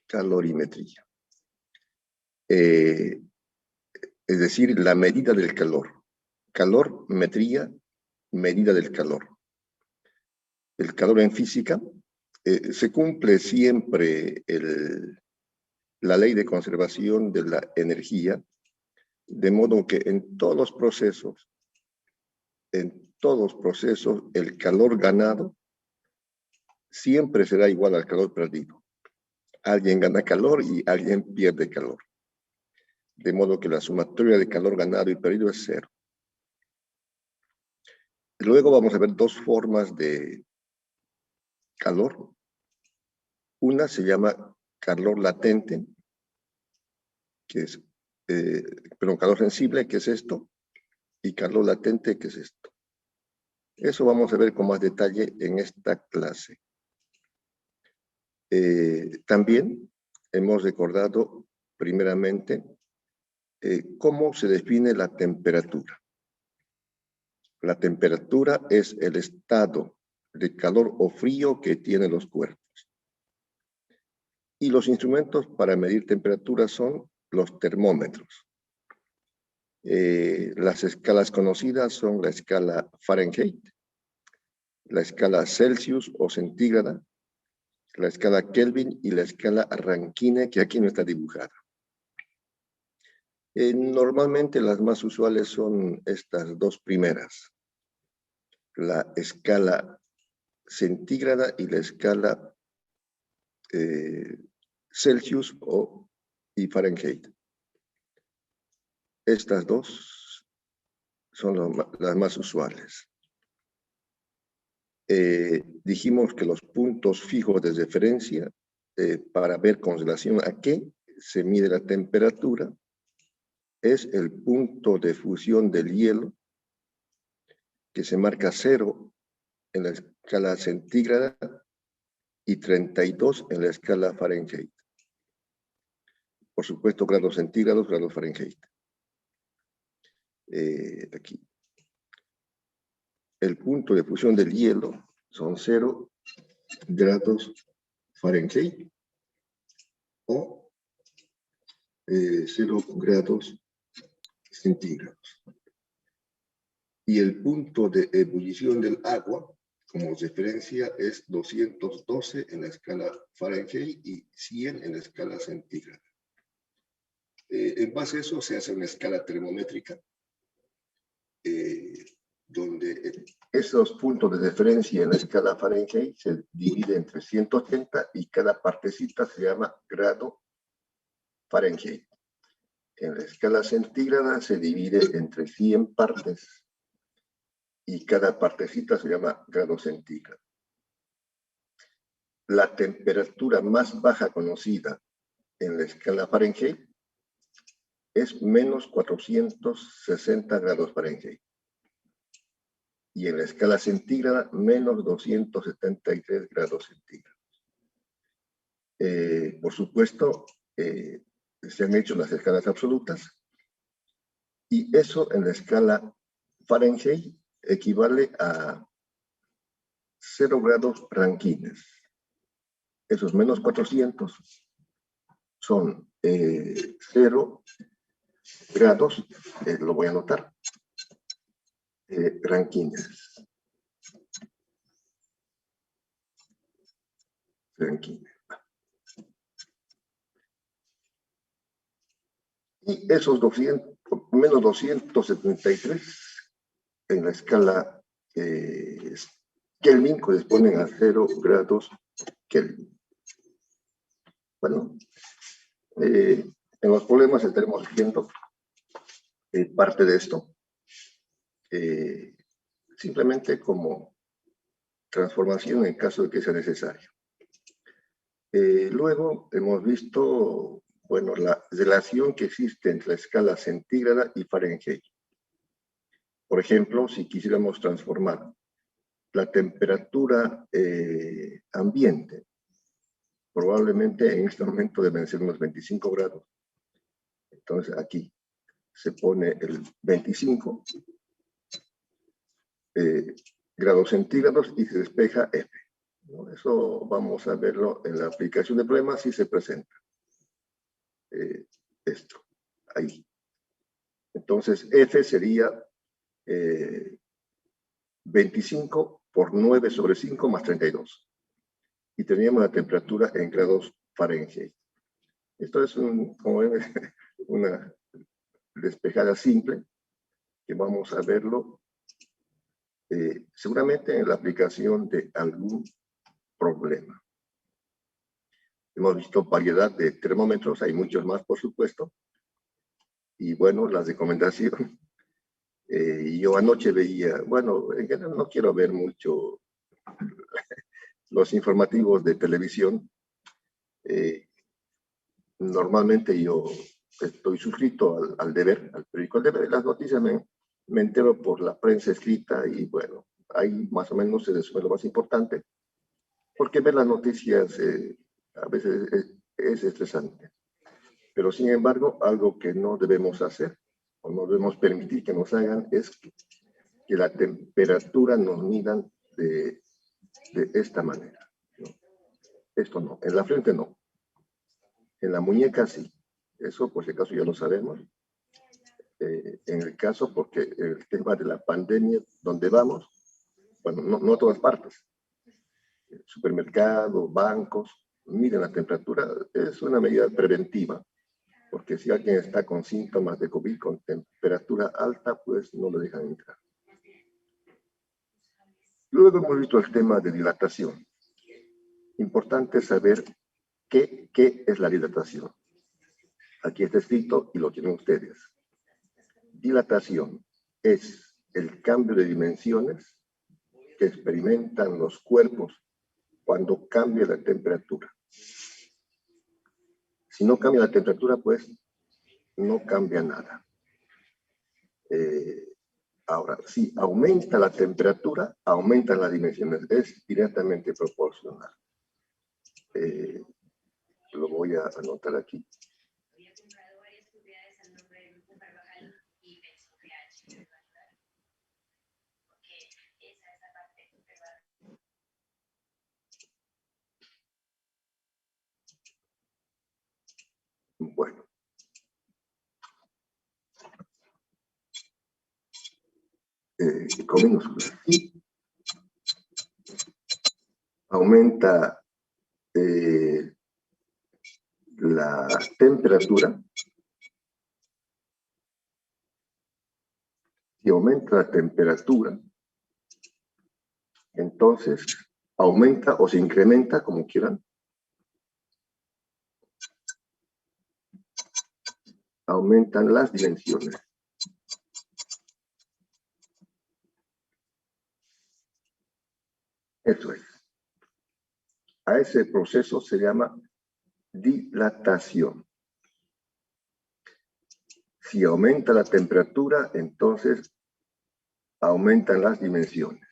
calorimetría. Es decir, la medida del calor. Calorimetría, medida del calor. El calor en física se cumple siempre la ley de conservación de la energía, de modo que en todos los procesos, el calor ganado siempre será igual al calor perdido. Alguien gana calor y alguien pierde calor. De modo que la sumatoria de calor ganado y perdido es 0. Luego vamos a ver dos formas de calor. Una se llama calor latente, que es, calor sensible, que es esto, y calor latente, que es esto. Eso vamos a ver con más detalle en esta clase. También hemos recordado primeramente cómo se define la temperatura. La temperatura es el estado de calor o frío que tienen los cuerpos. Y los instrumentos para medir temperatura son los termómetros. Las escalas conocidas son la escala Fahrenheit, la escala Celsius o centígrada, la escala Kelvin y la escala Rankine, que aquí no está dibujada. Normalmente las más usuales son estas dos primeras, la escala centígrada y la escala Celsius y Fahrenheit. Estas dos son las más usuales. Dijimos que los puntos fijos de referencia para ver con relación a qué se mide la temperatura es el punto de fusión del hielo, que se marca 0 en la escala centígrada y 32 en la escala Fahrenheit. Por supuesto, grados centígrados, grados Fahrenheit. Aquí. El punto de fusión del hielo son 0 grados Fahrenheit o 0 grados centígrados. Y el punto de ebullición del agua, como referencia, es 212 en la escala Fahrenheit y 100 en la escala centígrada. En base a eso se hace una escala termométrica, donde esos puntos de referencia en la escala Fahrenheit se dividen entre 180 y cada partecita se llama grado Fahrenheit. En la escala centígrada se divide entre 100 partes y cada partecita se llama grado centígrado. La temperatura más baja conocida en la escala Fahrenheit es menos 460 grados Fahrenheit. Y en la escala centígrada, menos 273 grados centígrados. Por supuesto, se han hecho las escalas absolutas, y eso en la escala Fahrenheit equivale a 0 grados Rankines. Esos menos 400 son 0 grados, lo voy a anotar, Rankines. Y esos menos 273 en la escala Kelvin corresponden a 0 grados Kelvin. Bueno, en los problemas estaremos viendo parte de esto, simplemente como transformación en caso de que sea necesario. Luego hemos visto, bueno, la relación que existe entre la escala centígrada y Fahrenheit. Por ejemplo, si quisiéramos transformar la temperatura ambiente, probablemente en este momento deben ser unos 25 grados. Entonces aquí se pone el 25 grados centígrados y se despeja F. ¿no? Eso vamos a verlo en la aplicación de problemas si se presenta. Esto, ahí. Entonces, F sería 25 por 9 sobre 5 más 32. Y teníamos la temperatura en grados Fahrenheit. Esto es como ven, una despejada simple, que vamos a verlo seguramente en la aplicación de algún problema. Hemos visto variedad de termómetros, hay muchos más, por supuesto. Y bueno, las recomendaciones. Yo anoche veía, bueno, en general no quiero ver mucho los informativos de televisión. Normalmente yo estoy suscrito al Deber, al periódico El Deber. Las noticias me entero por la prensa escrita y bueno, ahí más o menos se resume lo más importante, porque ver las noticias a veces es estresante. Pero sin embargo, algo que no debemos hacer o no debemos permitir que nos hagan es que la temperatura nos midan de esta manera, ¿no? Esto no, en la frente no, en la muñeca sí. Eso por si acaso ya lo sabemos. En el caso, porque el tema de la pandemia, donde vamos, bueno, no a todas partes, supermercados, bancos, miden la temperatura, es una medida preventiva, porque si alguien está con síntomas de COVID, con temperatura alta, pues no lo dejan entrar. Luego hemos visto el tema de dilatación. Importante saber qué es la dilatación. Aquí está escrito y lo tienen ustedes. Dilatación es el cambio de dimensiones que experimentan los cuerpos cuando cambia la temperatura. Si no cambia la temperatura, pues no cambia nada. Ahora, si aumenta la temperatura, aumentan las dimensiones. Es directamente proporcional. Lo voy a anotar aquí. Bueno. Con minúsculas. Aumenta la temperatura. Si aumenta la temperatura, entonces aumenta o se incrementa, como quieran, aumentan las dimensiones. Eso es. A ese proceso se llama dilatación. Si aumenta la temperatura, entonces aumentan las dimensiones.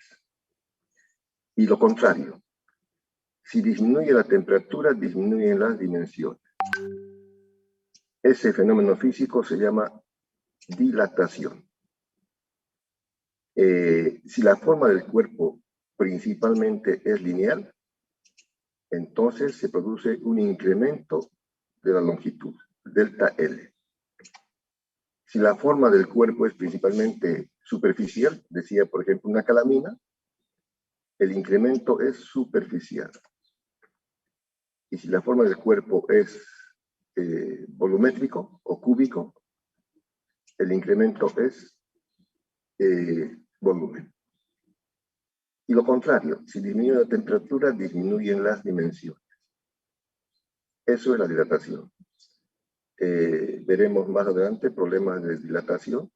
Y lo contrario. Si disminuye la temperatura, disminuyen las dimensiones. Ese fenómeno físico se llama dilatación. Si la forma del cuerpo principalmente es lineal, entonces se produce un incremento de la longitud, delta L. Si la forma del cuerpo es principalmente superficial, decía por ejemplo una calamina, el incremento es superficial. Y si la forma del cuerpo es volumétrico o cúbico, el incremento es volumen. Y lo contrario, si disminuye la temperatura, disminuyen las dimensiones. Eso es la dilatación. Veremos más adelante problemas de dilatación.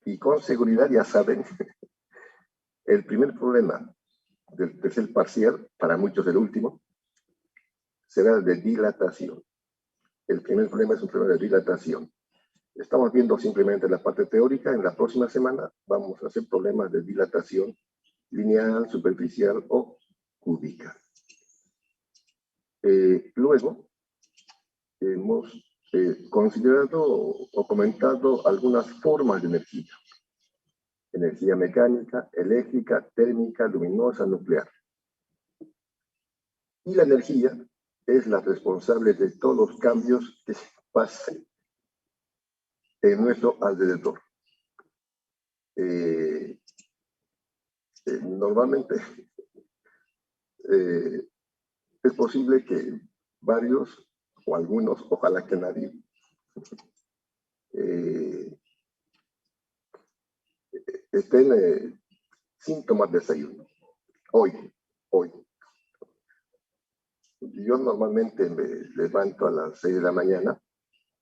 Y con seguridad ya saben, el primer problema del tercer parcial, para muchos el último, será el de dilatación. El primer problema es un problema de dilatación. Estamos viendo simplemente la parte teórica. En la próxima semana vamos a hacer problemas de dilatación lineal, superficial o cúbica. Luego, hemos considerado o comentado algunas formas de energía. Energía mecánica, eléctrica, térmica, luminosa, nuclear. Y la energía es la responsable de todos los cambios que pasen en nuestro alrededor. Normalmente es posible que varios o algunos, ojalá que nadie, estén sin tomar desayuno. Hoy. Yo normalmente me levanto a las 6 de la mañana,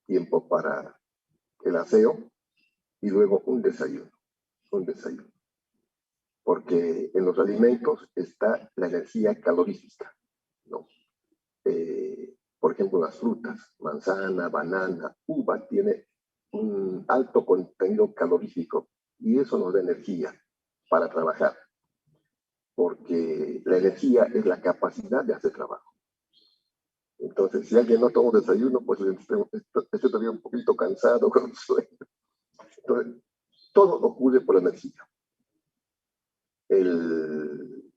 tiempo para el aseo y luego un desayuno. Porque en los alimentos está la energía calorífica, ¿no? Por ejemplo, las frutas, manzana, banana, uva, tiene un alto contenido calorífico y eso nos da energía para trabajar, porque la energía es la capacidad de hacer trabajo. Entonces, si alguien no toma desayuno, pues esté todavía un poquito cansado, con sueño. Entonces, todo ocurre por la energía. El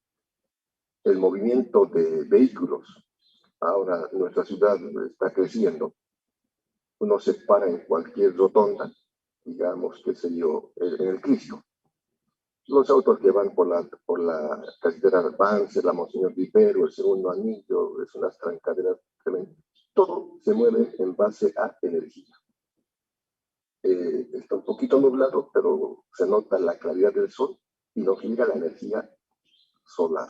movimiento de vehículos, ahora nuestra ciudad está creciendo. Uno se para en cualquier rotonda, digamos, qué sé yo, en el Cristo. Los autos que van por la carretera Vance, la Monseñor Vivero, el segundo anillo, es unas trancaderas tremendas. Todo se mueve en base a energía. Está un poquito nublado, pero se nota la claridad del sol y nos llega la energía solar.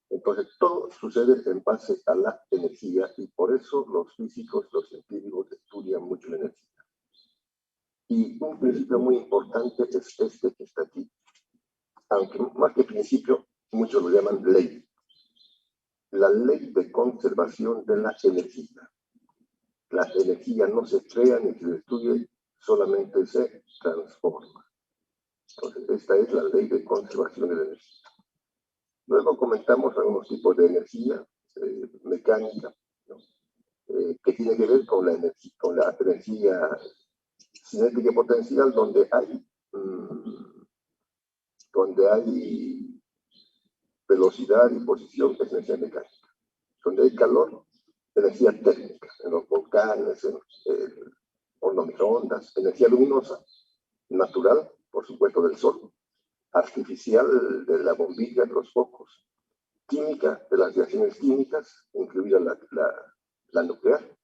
Entonces, todo sucede en base a la energía y por eso los físicos, los científicos estudian mucho la energía. Y un principio muy importante es este que está aquí. Aunque más que principio, muchos lo llaman ley. La ley de conservación de la energía. La energía no se crea ni se destruye, solamente se transforma. Entonces, esta es la ley de conservación de la energía. Luego comentamos algunos tipos de energía mecánica, ¿no? Que tiene que ver con la energía cinética y potencial, donde hay velocidad y posición, es energía mecánica. Donde hay calor, energía térmica, en los volcanes, en el horno microondas, energía luminosa, natural, por supuesto, del sol, artificial, de la bombilla, de los focos, química, de las reacciones químicas, incluida la nuclear,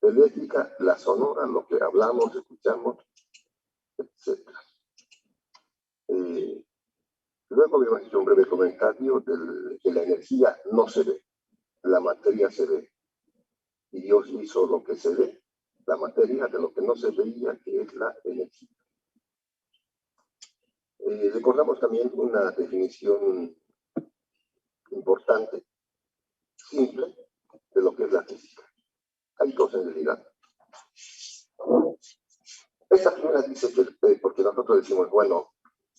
eléctrica, la sonora, lo que hablamos, escuchamos, etc. Luego habíamos hecho un breve comentario de que la energía no se ve, la materia se ve. Y Dios hizo lo que se ve, la materia, de lo que no se veía, que es la energía. Recordamos también una definición importante, simple, de lo que es la física. Hay dos en realidad. Esta primera dice que, porque nosotros decimos, bueno,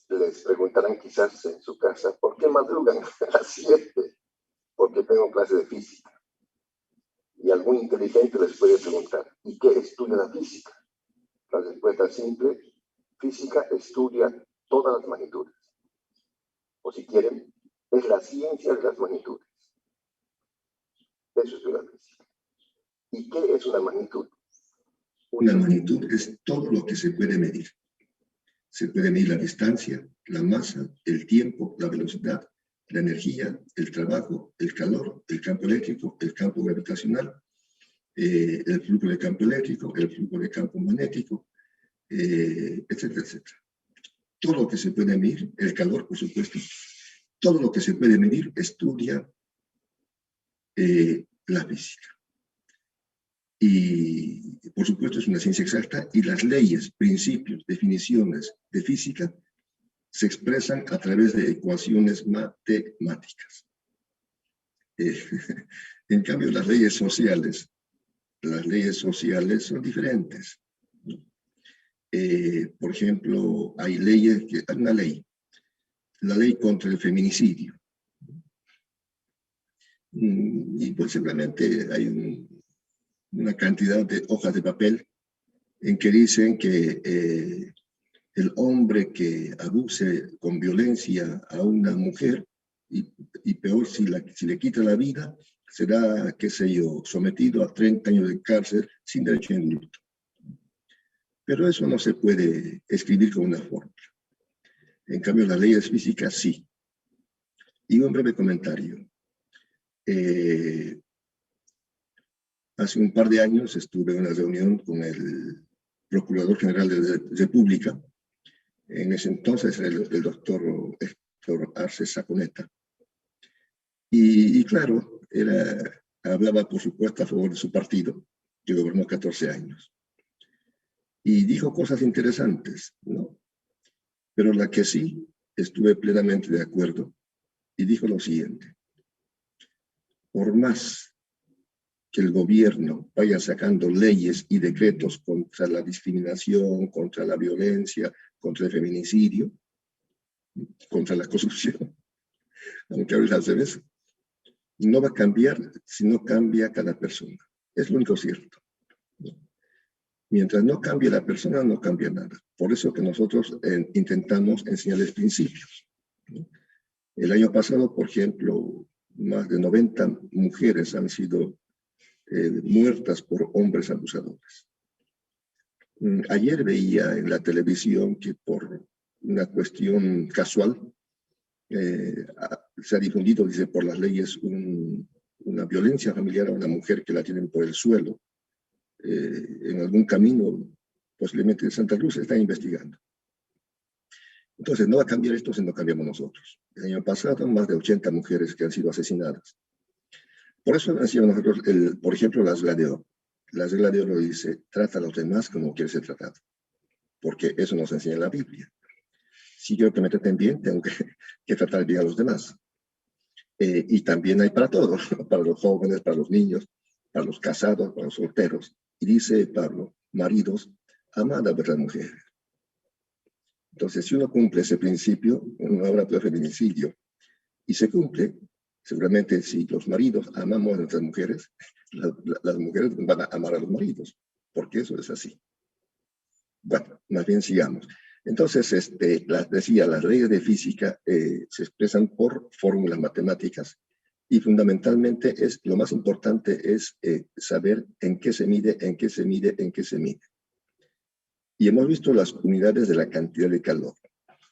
les preguntarán quizás en su casa, ¿por qué madrugan a las 7? Porque tengo clase de física. Y algún inteligente les puede preguntar, ¿y qué estudia la física? La respuesta es simple, física estudia todas las magnitudes. O si quieren, es la ciencia de las magnitudes. Eso es la física. ¿Y qué es una magnitud? Una magnitud es todo lo que se puede medir. Se puede medir la distancia, la masa, el tiempo, la velocidad, la energía, el trabajo, el calor, el campo eléctrico, el campo gravitacional, el flujo de campo eléctrico, el flujo de campo magnético, etcétera, etcétera. Todo lo que se puede medir, el calor, por supuesto, todo lo que se puede medir estudia la física. Y, por supuesto, es una ciencia exacta y las leyes, principios, definiciones de física se expresan a través de ecuaciones matemáticas. En cambio, las leyes sociales son diferentes. Por ejemplo, hay una ley, la ley contra el feminicidio. Y pues simplemente hay una cantidad de hojas de papel en que dicen que el hombre que abuse con violencia a una mujer y peor, si le quita la vida, será, qué sé yo, sometido a 30 años de cárcel sin derecho a indulto. Pero eso no se puede escribir con una fórmula. En cambio, las leyes físicas sí. Y un breve comentario. Hace un par de años estuve en una reunión con el Procurador General de la República. En ese entonces el doctor Héctor Arce Saconeta. Y claro, hablaba por supuesto a favor de su partido, que gobernó 14 años. Y dijo cosas interesantes, ¿no? Pero la que sí estuve plenamente de acuerdo, y dijo lo siguiente: por más que el gobierno vaya sacando leyes y decretos contra la discriminación, contra la violencia, contra el feminicidio, contra la corrupción, aunque ahora al revés, no va a cambiar si no cambia cada persona. Es lo único cierto. Mientras no cambie la persona, no cambia nada. Por eso que nosotros intentamos enseñarles principios. El año pasado, por ejemplo, más de 90 mujeres han sido muertas por hombres abusadores. Ayer veía en la televisión que por una cuestión casual se ha difundido, dice, por las leyes, una violencia familiar a una mujer que la tienen por el suelo, en algún camino, posiblemente de Santa Cruz, están investigando. Entonces, no va a cambiar esto si no cambiamos nosotros. El año pasado, más de 80 mujeres que han sido asesinadas. Por eso han sido nosotros, por ejemplo, las regla de oro. La regla de oro dice: trata a los demás como quieres ser tratado. Porque eso nos enseña la Biblia. Si quiero que me traten bien, tengo que tratar bien a los demás. Y también hay para todos, para los jóvenes, para los niños, para los casados, para los solteros. Y dice Pablo: maridos, amad a vuestras mujeres. Entonces, si uno cumple ese principio, no habrá feminicidio. Y se cumple, seguramente, si los maridos amamos a nuestras mujeres, las mujeres van a amar a los maridos, porque eso es así. Bueno, más bien sigamos. Entonces, decía, las leyes de física se expresan por fórmulas matemáticas y fundamentalmente lo más importante es saber en qué se mide, en qué se mide, en qué se mide. Y hemos visto las unidades de la cantidad de calor.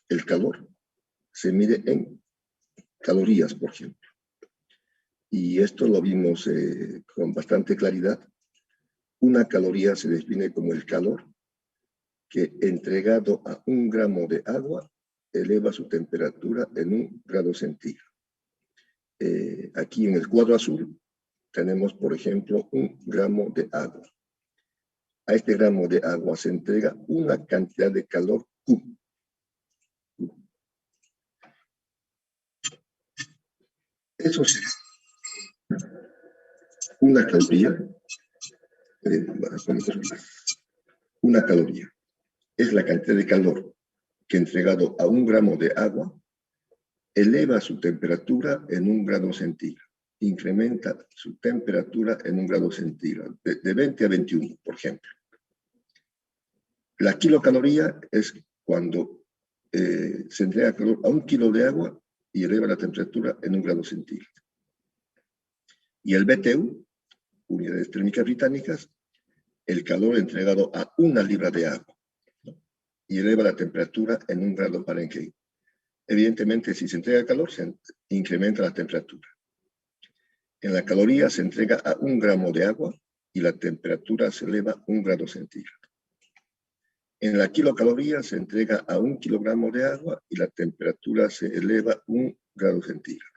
El calor se mide en calorías, por ejemplo. Y esto lo vimos con bastante claridad. Una caloría se define como el calor que, entregado a 1 gramo de agua, eleva su temperatura en 1 grado centígrado. Aquí en el cuadro azul tenemos, por ejemplo, 1 gramo de agua. A este gramo de agua se entrega una cantidad de calor Q. Eso sí, una caloría, una caloría es la cantidad de calor que, entregado a 1 gramo de agua, eleva su temperatura en 1 grado centígrado. Incrementa su temperatura en 1 grado centígrado, de 20 a 21, por ejemplo. La kilocaloría es cuando se entrega calor a 1 kilo de agua y eleva la temperatura en 1 grado centígrado. Y el BTU, unidades térmicas británicas, el calor entregado a 1 libra de agua, ¿no? Y eleva la temperatura en 1 grado Fahrenheit. Evidentemente, si se entrega calor, se incrementa la temperatura. En la caloría se entrega a 1 gramo de agua y la temperatura se eleva 1 grado centígrado. En la kilocaloría se entrega a 1 kilogramo de agua y la temperatura se eleva 1 grado centígrado.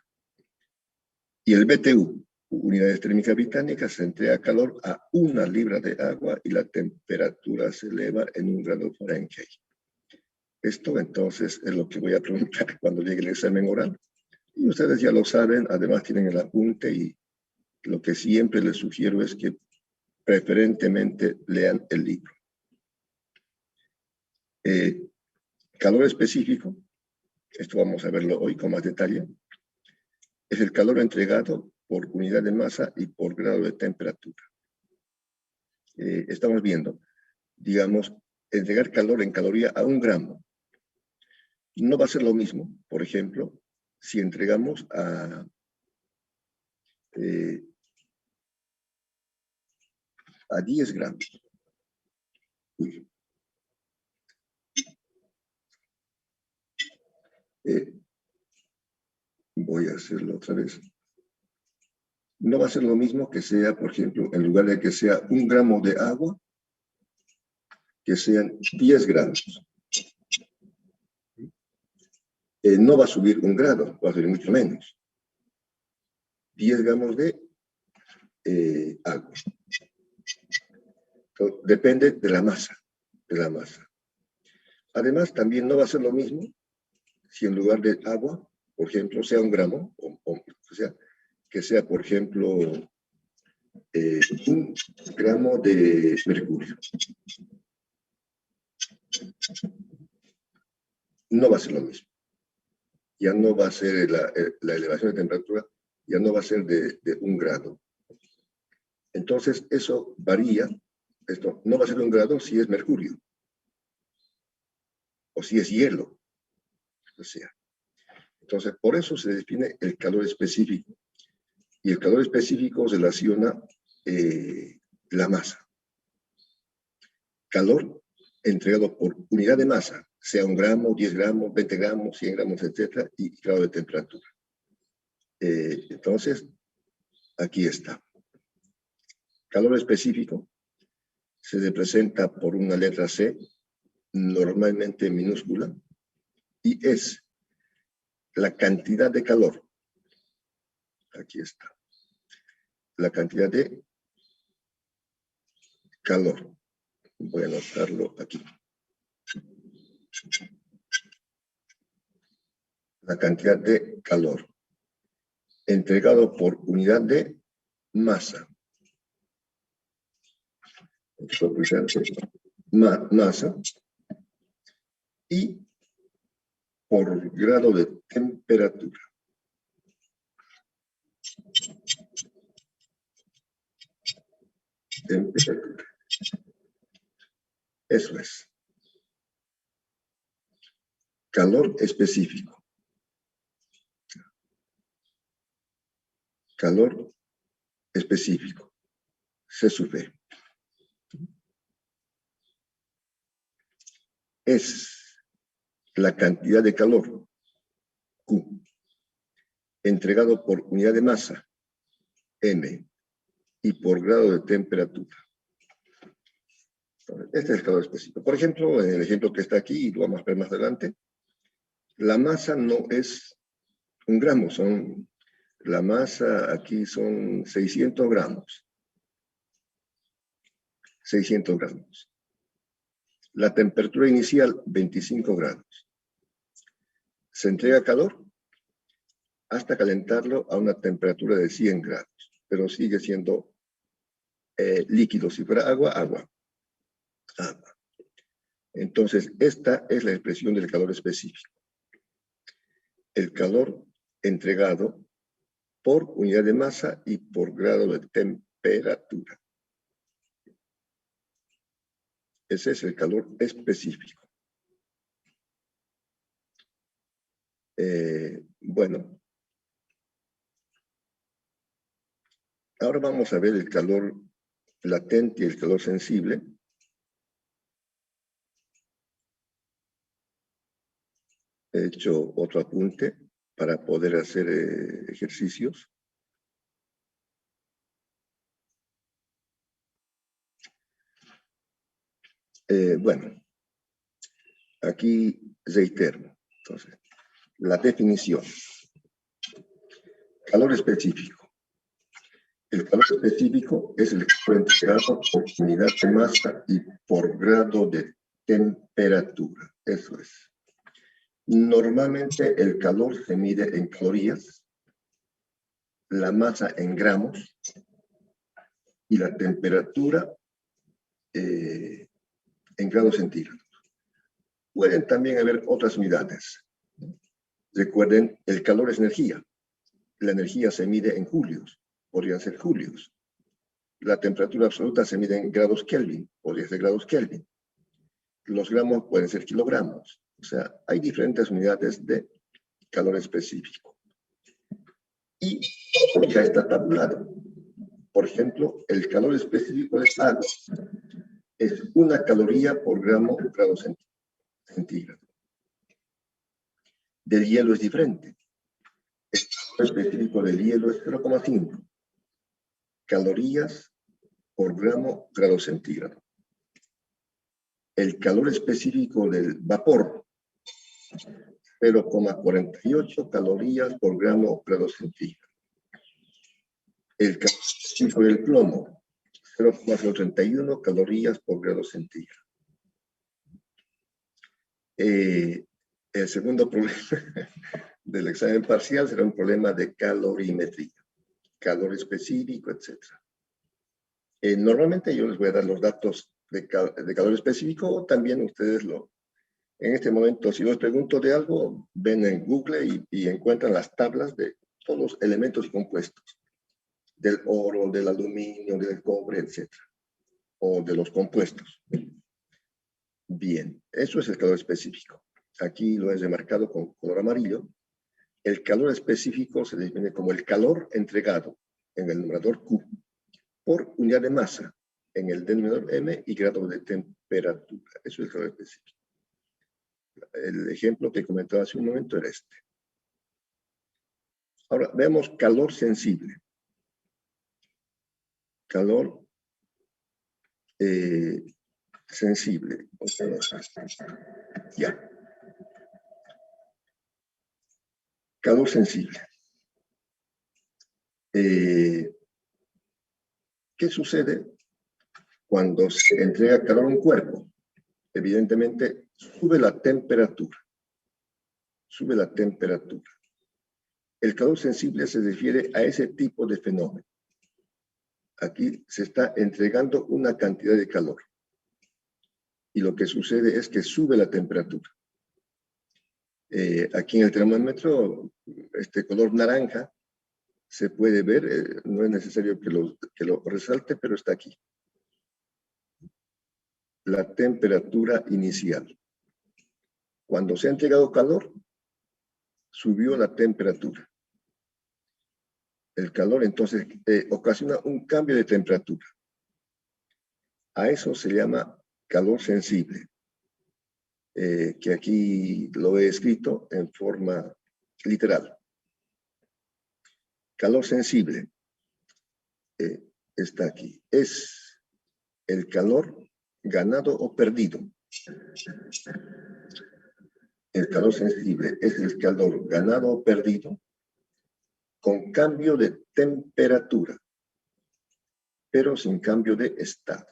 Y el BTU, unidades térmicas británicas, se entrega calor a 1 libra de agua y la temperatura se eleva en 1 grado Fahrenheit. Esto entonces es lo que voy a preguntar cuando llegue el examen oral. Y ustedes ya lo saben, además tienen el apunte, y lo que siempre les sugiero es que preferentemente lean el libro. Calor específico, esto vamos a verlo hoy con más detalle, es el calor entregado por unidad de masa y por grado de temperatura. Estamos viendo, digamos, entregar calor en caloría a 1 gramo. No va a ser lo mismo, por ejemplo, si entregamos a 10 gramos. Voy a hacerlo otra vez. No va a ser lo mismo que sea, por ejemplo, en lugar de que sea 1 gramo de agua, que sean 10 gramos. No va a subir 1 grado, va a subir mucho menos. 10 gramos de agua. Entonces, depende de la masa. Además, también no va a ser lo mismo si en lugar de agua, por ejemplo, sea 1 gramo, o sea, que sea, por ejemplo, 1 gramo de mercurio. No va a ser lo mismo. Ya no va a ser la elevación de temperatura, ya no va a ser de 1 grado. Entonces, eso varía. Esto no va a ser 1 grado si es mercurio, o si es hielo, o sea. Entonces, por eso se define el calor específico. Y el calor específico relaciona la masa. Calor entregado por unidad de masa, sea 1 gramo, 10 gramos, 20 gramos, 100 gramos, etc., y grado de temperatura. Entonces, aquí está. Calor específico se representa por una letra C, normalmente minúscula, y es la cantidad de calor. Aquí está. La cantidad de calor. Voy a anotarlo aquí. La cantidad de calor entregado por unidad de masa. Masa y por grado de temperatura. Temperatura. Eso es. Calor específico. Calor específico. C sub E. Es la cantidad de calor, Q, entregado por unidad de masa, M, y por grado de temperatura. Este es el calor específico. Por ejemplo, en el ejemplo que está aquí, y lo vamos a ver más adelante, la masa no es 1 gramo, la masa aquí son 600 gramos. 600 gramos. La temperatura inicial, 25 grados. Se entrega calor hasta calentarlo a una temperatura de 100 grados, pero sigue siendo líquido. Si fuera agua, agua. Entonces, esta es la expresión del calor específico. El calor entregado por unidad de masa y por grado de temperatura. Ese es el calor específico. Bueno. Ahora vamos a ver el calor latente y el calor sensible. He hecho otro apunte para poder hacer ejercicios. Bueno, aquí reitero. Entonces, la definición. Calor específico. El calor específico es el calor entregado por unidad de masa y por grado de temperatura. Eso es. Normalmente el calor se mide en calorías, la masa en gramos y la temperatura en grados centígrados. Pueden también haber otras unidades. Recuerden, el calor es energía. La energía se mide en julios, podrían ser julios. La temperatura absoluta se mide en grados Kelvin, podría ser grados Kelvin. Los gramos pueden ser kilogramos. O sea, hay diferentes unidades de calor específico. y ya está tabulado. Por ejemplo, el calor específico de agua es 1 caloría por grado centígrado. Del hielo es diferente. El calor específico del hielo es 0,5 calorías por grado centígrado. El calor específico del vapor, 0,48 calorías por grado centígrado. El calor específico del plomo, 0,031 calorías por grado centígrado. El segundo problema del examen parcial será un problema de calorimetría, calor específico, etc. Normalmente yo les voy a dar los datos de calor específico, o también ustedes en este momento, si les pregunto de algo, ven en Google y encuentran las tablas de todos los elementos y compuestos, del oro, del aluminio, del cobre, etc. O de los compuestos. Bien, eso es el calor específico. Aquí lo he remarcado con color amarillo. El calor específico se define como el calor entregado en el numerador Q por unidad de masa en el denominador M y grado de temperatura. Eso es el calor específico. El ejemplo que comentaba hace un momento era este. Ahora, veamos calor sensible. Calor sensible. Okay. Ya. Calor sensible. ¿Qué sucede cuando se entrega calor a un cuerpo? Evidentemente, sube la temperatura. Sube la temperatura. El calor sensible se refiere a ese tipo de fenómeno. Aquí se está entregando una cantidad de calor. Y lo que sucede es que sube la temperatura. Aquí en el termómetro, este color naranja se puede ver, no es necesario que lo resalte, pero está aquí. La temperatura inicial. Cuando se ha entregado calor, subió la temperatura. El calor entonces ocasiona un cambio de temperatura. A eso se llama calor sensible, que aquí lo he escrito en forma literal. Calor sensible está aquí. Es el calor ganado o perdido. El calor sensible es el calor ganado o perdido con cambio de temperatura, pero sin cambio de estado.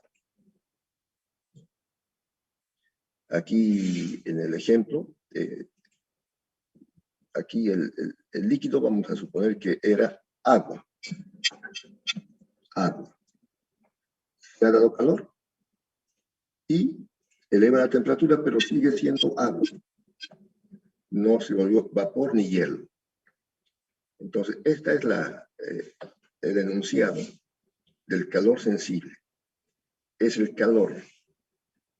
Aquí en el ejemplo, aquí el líquido vamos a suponer que era agua. Agua. Se ha dado calor y eleva la temperatura, pero sigue siendo agua. No se volvió vapor ni hielo. Entonces, esta es el enunciado del calor sensible. Es el calor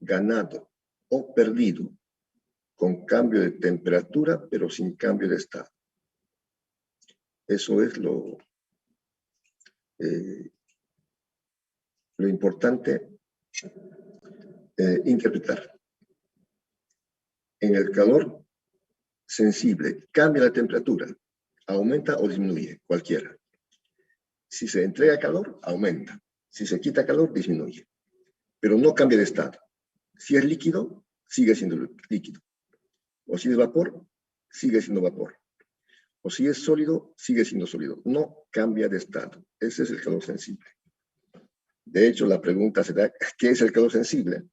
ganado o perdido con cambio de temperatura, pero sin cambio de estado. Eso es lo importante interpretar. En el calor sensible, cambia la temperatura, aumenta o disminuye, cualquiera. Si se entrega calor, aumenta. Si se quita calor, disminuye. Pero no cambia de estado. Si es líquido, sigue siendo líquido. O si es vapor, sigue siendo vapor. O si es sólido, sigue siendo sólido. No cambia de estado. Ese es el calor sensible. De hecho, la pregunta será, ¿qué es el calor sensible?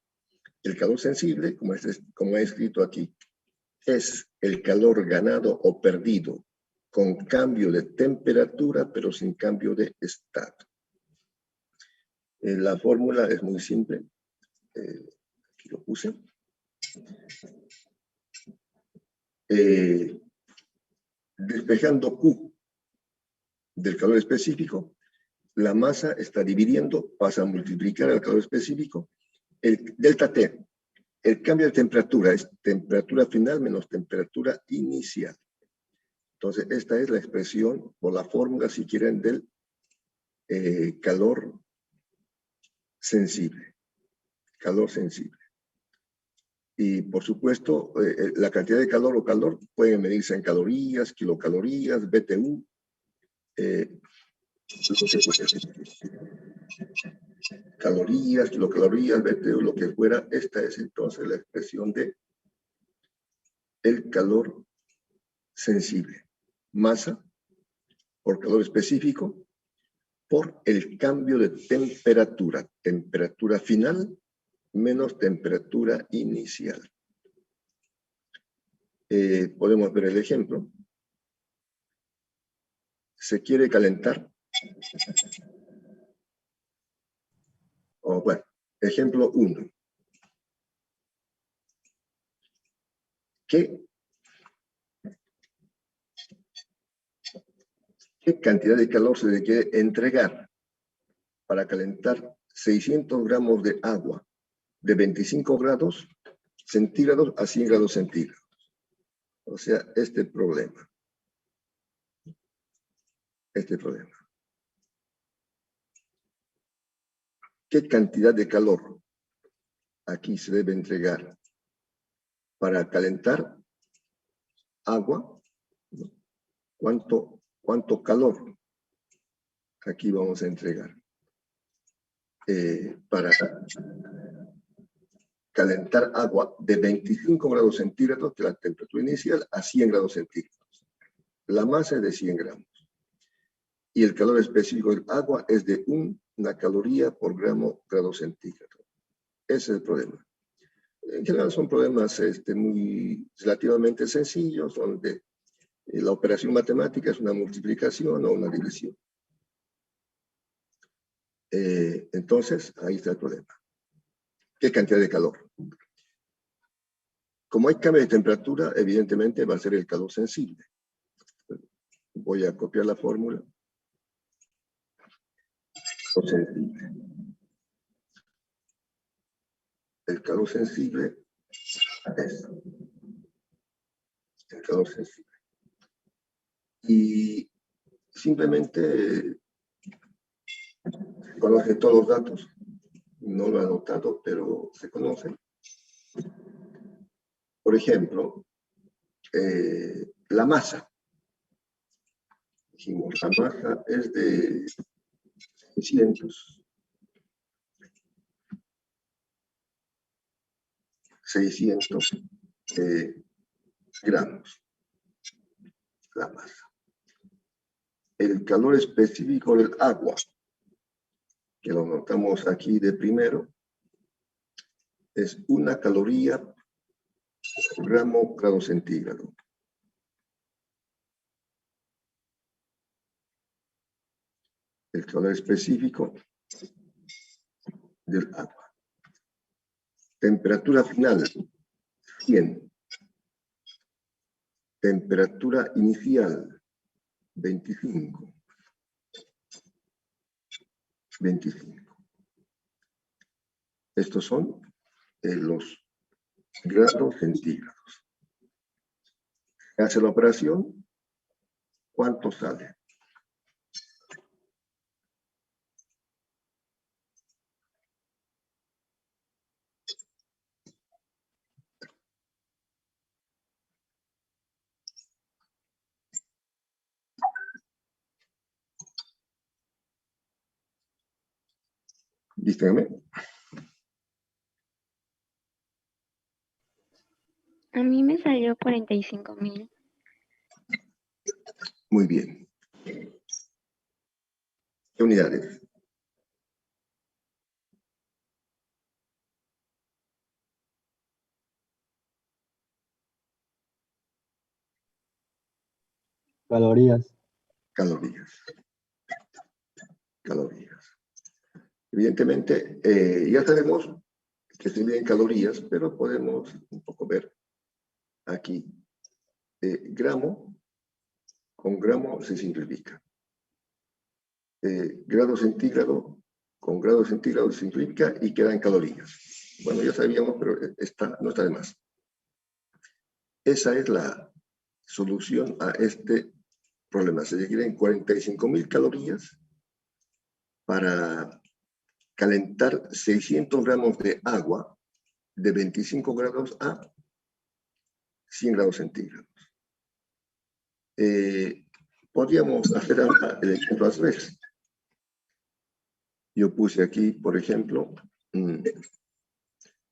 El calor sensible, como he escrito aquí, es el calor ganado o perdido con cambio de temperatura, pero sin cambio de estado. La fórmula es muy simple. Aquí lo puse. Despejando Q del calor específico, la masa está dividiendo, pasa a multiplicar el calor específico. El delta T, el cambio de temperatura es temperatura final menos temperatura inicial. Entonces, esta es la expresión o la fórmula, si quieren, del calor sensible. Calor sensible. Y, por supuesto, la cantidad de calor o calor puede medirse en calorías, kilocalorías, BTU. Calorías, kilocalorías, BTU, lo que fuera. Esta es entonces la expresión de el calor sensible. Masa por calor específico por el cambio de temperatura. Temperatura final menos temperatura inicial. Podemos ver el ejemplo. Se quiere calentar. Bueno, ejemplo 1. ¿Qué cantidad de calor se le quiere entregar para calentar 600 gramos de agua de 25 grados centígrados a 100 grados centígrados? O sea, este problema. ¿Qué cantidad de calor aquí se debe entregar para calentar agua? ¿Cuánto calor aquí vamos a entregar para calentar agua de 25 grados centígrados, que es la temperatura inicial, a 100 grados centígrados? La masa es de 100 gramos. Y el calor específico del agua es de 1 caloría por grado centígrado. Ese es el problema. En general son problemas muy relativamente sencillos, donde la operación matemática es una multiplicación o una división. Entonces, ahí está el problema. ¿Qué cantidad de calor? Como hay cambio de temperatura, evidentemente va a ser el calor sensible. Voy a copiar la fórmula. Sensible. El calor sensible es el calor sensible. Y simplemente conoce todos los datos. No lo he anotado, pero se conocen. Por ejemplo, la masa. Dijimos, la masa es de 600 gramos. La masa. El calor específico del agua, que lo notamos aquí de primero, es 1 caloría por grado centígrado. El calor específico del agua. Temperatura final, 100. Temperatura inicial, 25. 25. Estos son los grados centígrados. Hace la operación, ¿cuánto sale? Díganme. A mí me salió 45.000. Muy bien. ¿Qué unidades? Calorías. Calorías. Calorías. Evidentemente, ya sabemos que se miden calorías, pero podemos un poco ver aquí. Gramo con gramo se simplifica. Grado centígrado con grado centígrado se simplifica y queda en calorías. Bueno, ya sabíamos, pero no está de más. Esa es la solución a este problema. Se requieren 45.000 calorías para calentar 600 gramos de agua de 25 grados a 100 grados centígrados. Podríamos hacer ahora el ejemplo al revés. Yo puse aquí, por ejemplo,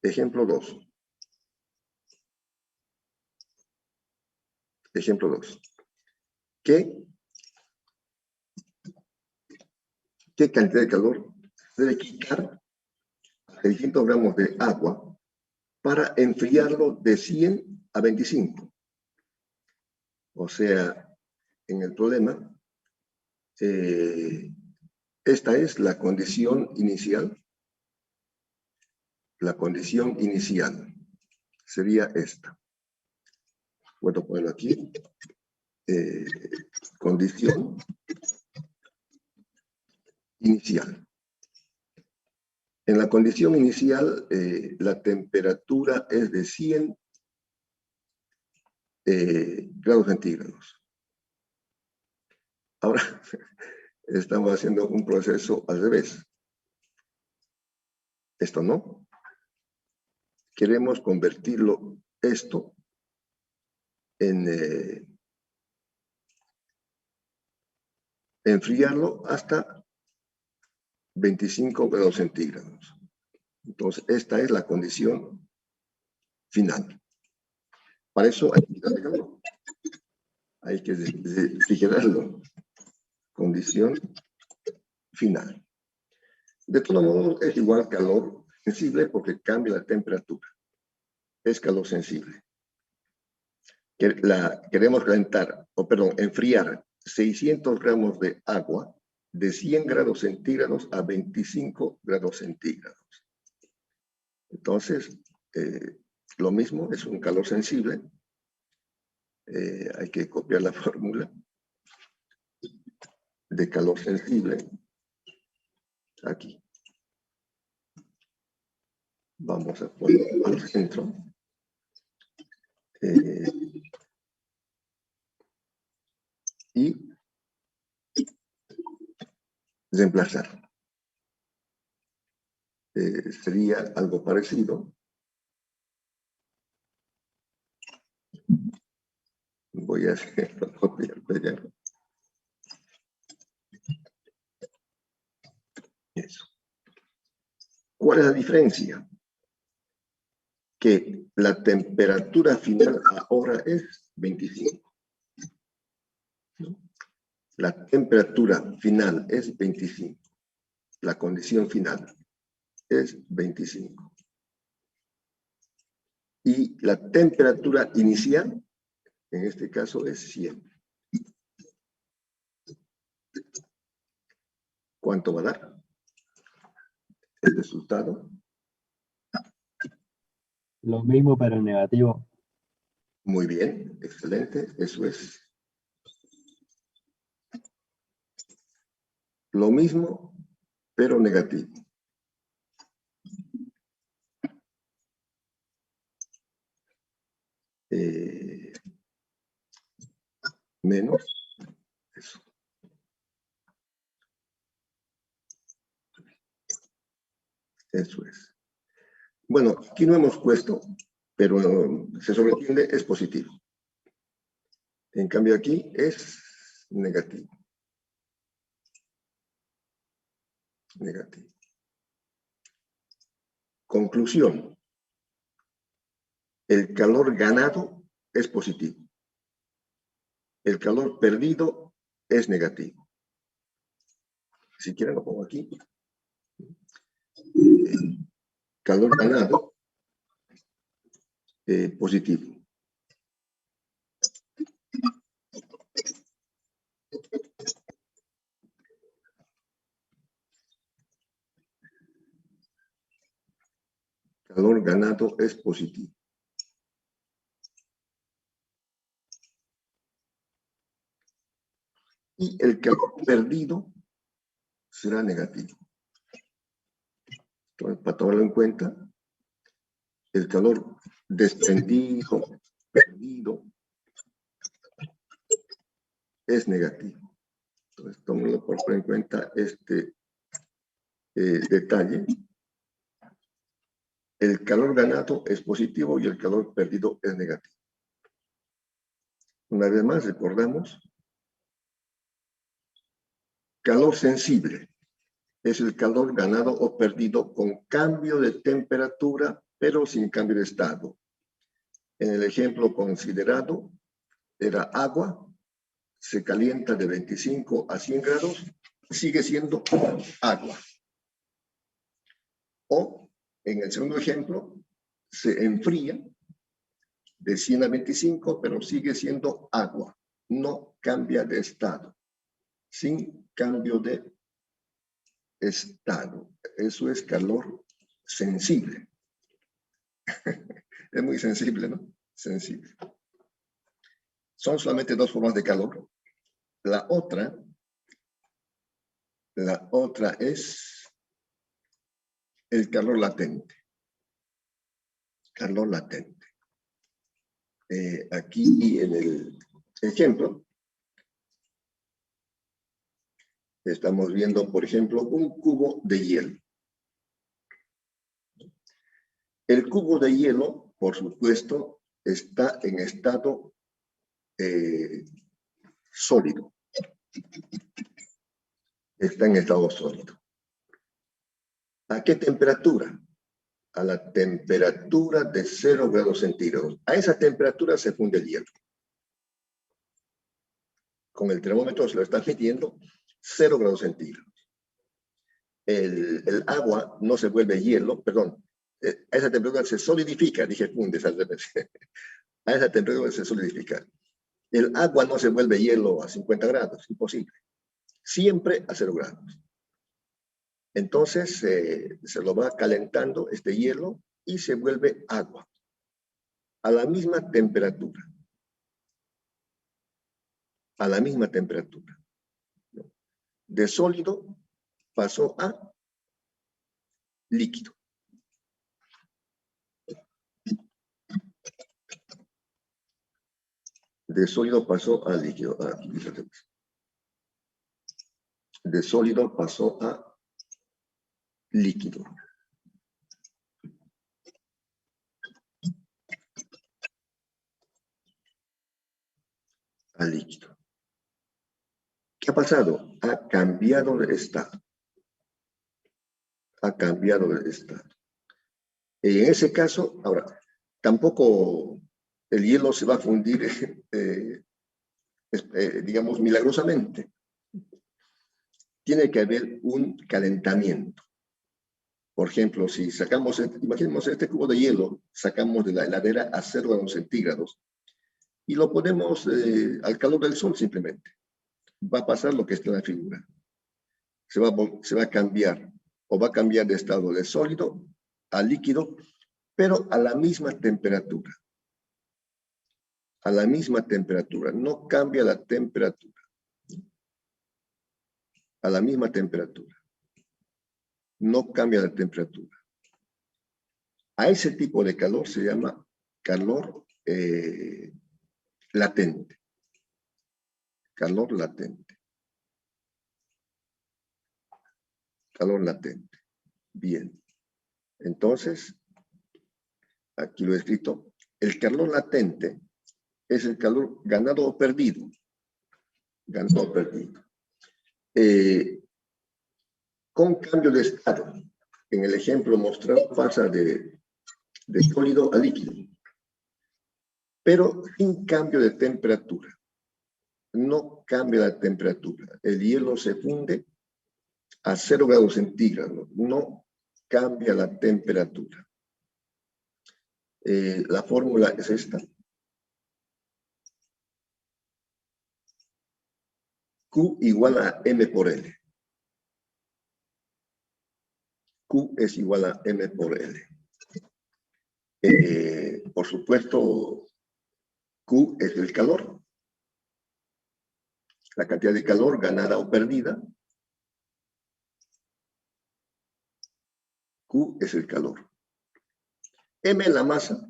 ejemplo 2. Ejemplo 2. ¿Qué cantidad de calor debe quitar 600 gramos de agua para enfriarlo de 100 a 25? O sea, en el problema, esta es la condición inicial. La condición inicial sería esta. Puedo ponerlo aquí. Condición inicial. En la condición inicial, la temperatura es de 100 grados centígrados. Ahora, estamos haciendo un proceso al revés. Esto no. Queremos convertirlo, esto, en enfriarlo hasta 25 grados centígrados. Entonces, esta es la condición final. Para eso hay que refrigerarlo. Condición final. De todos modos, es igual calor sensible porque cambia la temperatura. Es calor sensible. Queremos calentar, enfriar 600 gramos de agua de 100 grados centígrados a 25 grados centígrados. Entonces, lo mismo, es un calor sensible. Hay que copiar la fórmula de calor sensible aquí. Vamos a poner al centro. Y reemplazar. Sería algo parecido. Voy a hacerlo, copiar, pegar. Eso. ¿Cuál es la diferencia? Que la temperatura final ahora es 25. ¿No? La temperatura final es 25. La condición final es 25. Y la temperatura inicial, en este caso, es 100. ¿Cuánto va a dar? El resultado. Lo mismo, pero en negativo. Muy bien, excelente, eso es. Lo mismo, pero negativo. Menos eso. Eso es. Bueno, aquí no hemos puesto, pero se sobreentiende, es positivo. En cambio aquí es negativo. Negativo. Conclusión. El calor ganado es positivo. El calor perdido es negativo. Si quieren lo pongo aquí. Calor ganado, positivo. Calor ganado es positivo. Y el calor perdido será negativo. Entonces, para tomarlo en cuenta, el calor desprendido, perdido, es negativo. Entonces, tómenlo por en cuenta este detalle. El calor ganado es positivo y el calor perdido es negativo. Una vez más, recordamos. Calor sensible es el calor ganado o perdido con cambio de temperatura, pero sin cambio de estado. En el ejemplo considerado, era agua, se calienta de 25 a 100 grados, sigue siendo agua. O, en el segundo ejemplo, se enfría de 100 a 25, pero sigue siendo agua. No cambia de estado. Sin cambio de estado. Eso es calor sensible. Es muy sensible, ¿no? Sensible. Son solamente dos formas de calor. La otra es el calor latente. Calor latente. Aquí en el ejemplo, estamos viendo, por ejemplo, un cubo de hielo. El cubo de hielo, por supuesto, está en estado sólido. Está en estado sólido. ¿A qué temperatura? A la temperatura de 0 grados centígrados. A esa temperatura se funde el hielo. Con el termómetro se lo está midiendo 0 grados centígrados. El agua no se vuelve hielo, perdón, a esa temperatura se solidifica, dije funde, al revés. A esa temperatura se solidifica. El agua no se vuelve hielo a 50 grados, imposible. Siempre a 0 grados. Entonces se lo va calentando este hielo y se vuelve agua. A la misma temperatura. A la misma temperatura. De sólido pasó a líquido. De sólido pasó a líquido. De sólido pasó a líquido. A líquido. ¿Qué ha pasado? Ha cambiado de estado. Ha cambiado de estado. En ese caso, ahora, tampoco el hielo se va a fundir, digamos, milagrosamente. Tiene que haber un calentamiento. Por ejemplo, si sacamos, imaginemos este cubo de hielo, sacamos de la heladera a 0 grados centígrados y lo ponemos al calor del sol simplemente. Va a pasar lo que está en la figura. Se va a cambiar, o va a cambiar de estado de sólido a líquido, pero a la misma temperatura. A la misma temperatura. No cambia la temperatura. A la misma temperatura. No cambia la temperatura. A ese tipo de calor se llama calor latente. Calor latente. Calor latente. Bien. Entonces, aquí lo he escrito. El calor latente es el calor ganado o perdido. Ganado o perdido. Con cambio de estado. En el ejemplo mostrado pasa de sólido a líquido. Pero sin cambio de temperatura. No cambia la temperatura. El hielo se funde a 0 grados centígrados. No cambia la temperatura. La fórmula es esta. Q igual a M por L. Q es igual a M por L. Por supuesto, Q es el calor. La cantidad de calor ganada o perdida. Q es el calor. M es la masa.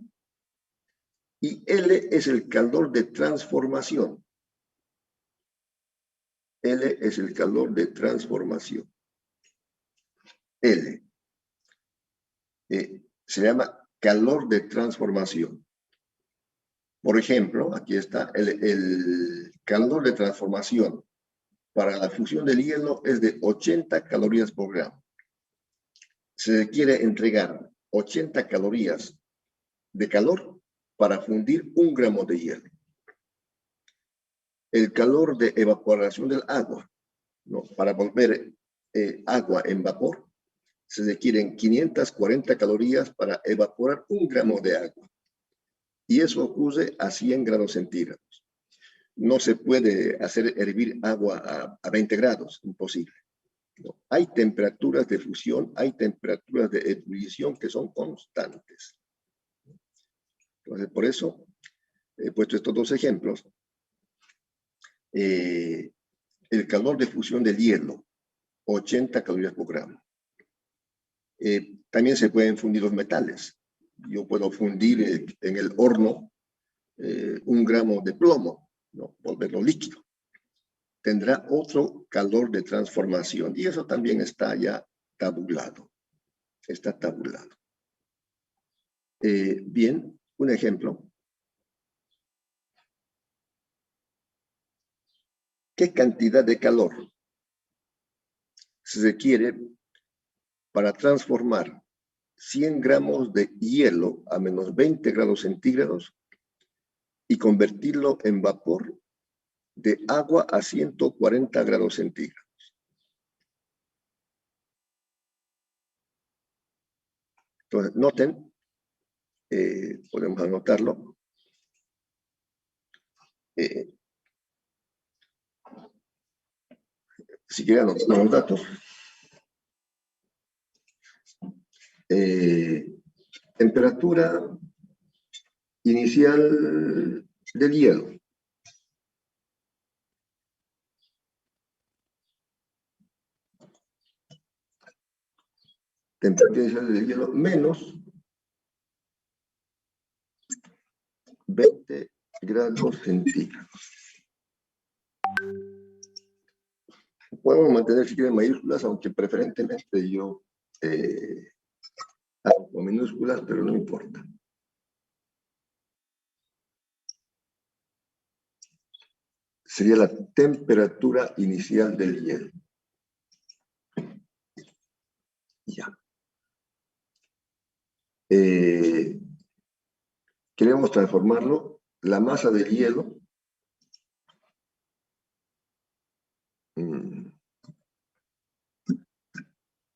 Y L es el calor de transformación. L es el calor de transformación. L. Se llama calor de transformación. Por ejemplo, aquí está el calor de transformación para la fusión del hielo es de 80 calorías por gramo. Se quiere entregar 80 calorías de calor para fundir 1 gramo de hielo. El calor de evaporación del agua, ¿no? Para volver agua en vapor, se requieren 540 calorías para evaporar 1 gramo de agua. Y eso ocurre a 100 grados centígrados. No se puede hacer hervir agua a 20 grados, imposible. ¿No? Hay temperaturas de fusión, hay temperaturas de ebullición que son constantes. Entonces, por eso he puesto estos dos ejemplos. El calor de fusión del hielo, 80 calorías por gramo. También se pueden fundir los metales. Yo puedo fundir en el horno 1 gramo de plomo, ¿no? Volverlo líquido. Tendrá otro calor de transformación y eso también está ya tabulado. Está tabulado. Bien, un ejemplo. ¿Qué cantidad de calor se requiere para transformar 100 gramos de hielo a menos 20 grados centígrados y convertirlo en vapor de agua a 140 grados centígrados? Entonces, noten, podemos anotarlo. Si quieren anotar los datos. Temperatura inicial del hielo. Temperatura inicial del hielo menos 20 grados centígrados. Podemos mantener si quieren mayúsculas, aunque preferentemente yo hago con minúsculas, pero no importa. Sería la temperatura inicial del hielo. Ya. Queremos transformarlo, la masa del hielo,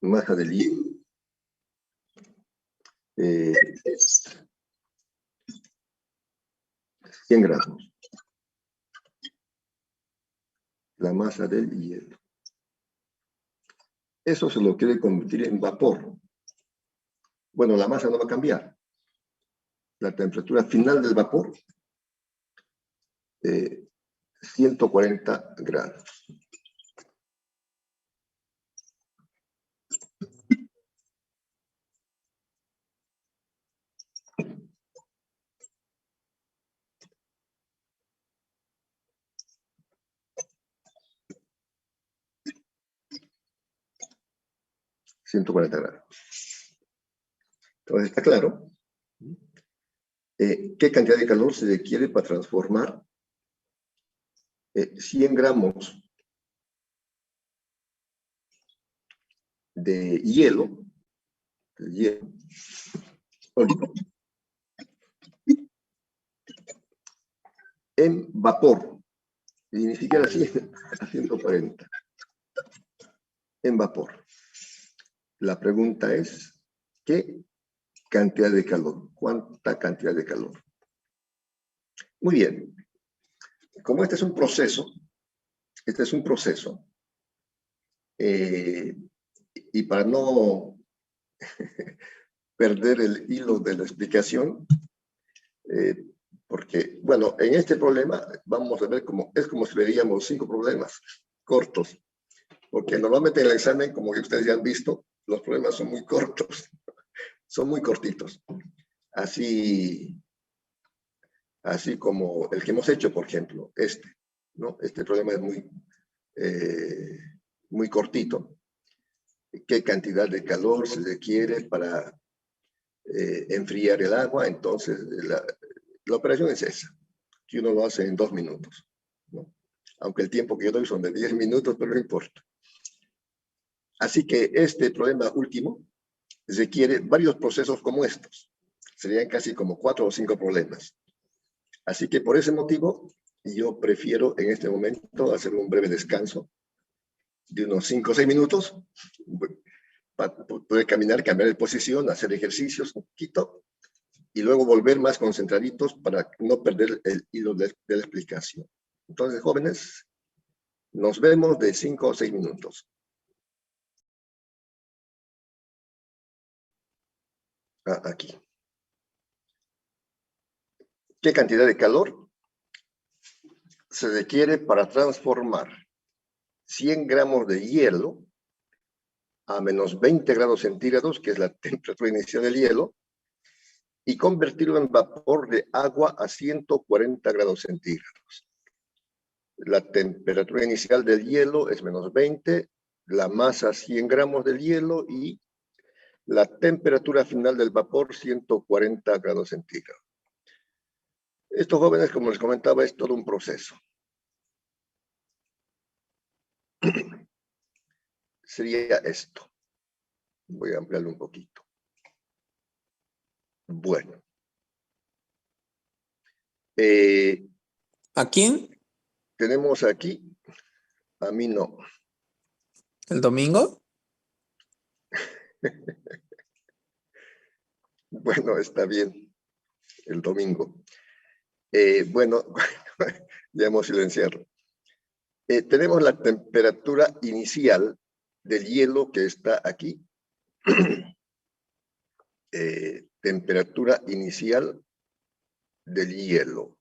masa del hielo, 100 gramos. La masa del hielo. Eso se lo quiere convertir en vapor. Bueno, la masa no va a cambiar. La temperatura final del vapor, 140 grados. $140. Entonces, está claro qué cantidad de calor se requiere para transformar 100 gramos de hielo sólido en vapor, y ni siquiera así a 140, en vapor. La pregunta es, ¿qué cantidad de calor? ¿Cuánta cantidad de calor? Muy bien. Como este es un proceso, y para no perder el hilo de la explicación, porque, bueno, en este problema vamos a ver cómo es como si veríamos 5 problemas cortos, porque normalmente en el examen, como que ustedes ya han visto, los problemas son muy cortos, son muy cortitos. Así como el que hemos hecho, por ejemplo, ¿no? Este problema es muy cortito. ¿Qué cantidad de calor se requiere para enfriar el agua? Entonces, la operación es esa, que uno lo hace en 2 minutos, ¿no? Aunque el tiempo que yo doy son de 10 minutos, pero no importa. Así que este problema último requiere varios procesos como estos. Serían casi como 4 o 5 problemas. Así que por ese motivo, yo prefiero en este momento hacer un breve descanso de unos 5 o 6 minutos, para poder caminar, cambiar de posición, hacer ejercicios un poquito, y luego volver más concentraditos para no perder el hilo de la explicación. Entonces, jóvenes, nos vemos de 5 o 6 minutos. Aquí. ¿Qué cantidad de calor se requiere para transformar 100 gramos de hielo a menos 20 grados centígrados, que es la temperatura inicial del hielo, y convertirlo en vapor de agua a 140 grados centígrados? La temperatura inicial del hielo es menos 20, la masa 100 gramos del hielo y la temperatura final del vapor 140 grados centígrados. Estos jóvenes, como les comentaba, es todo un proceso. Sería esto. Voy a ampliarlo un poquito. Bueno. ¿A quién? Tenemos aquí, a mí no. ¿El domingo? Bueno, está bien, el domingo. Bueno, debemos silenciarlo. Tenemos la temperatura inicial del hielo que está aquí. Temperatura inicial del hielo.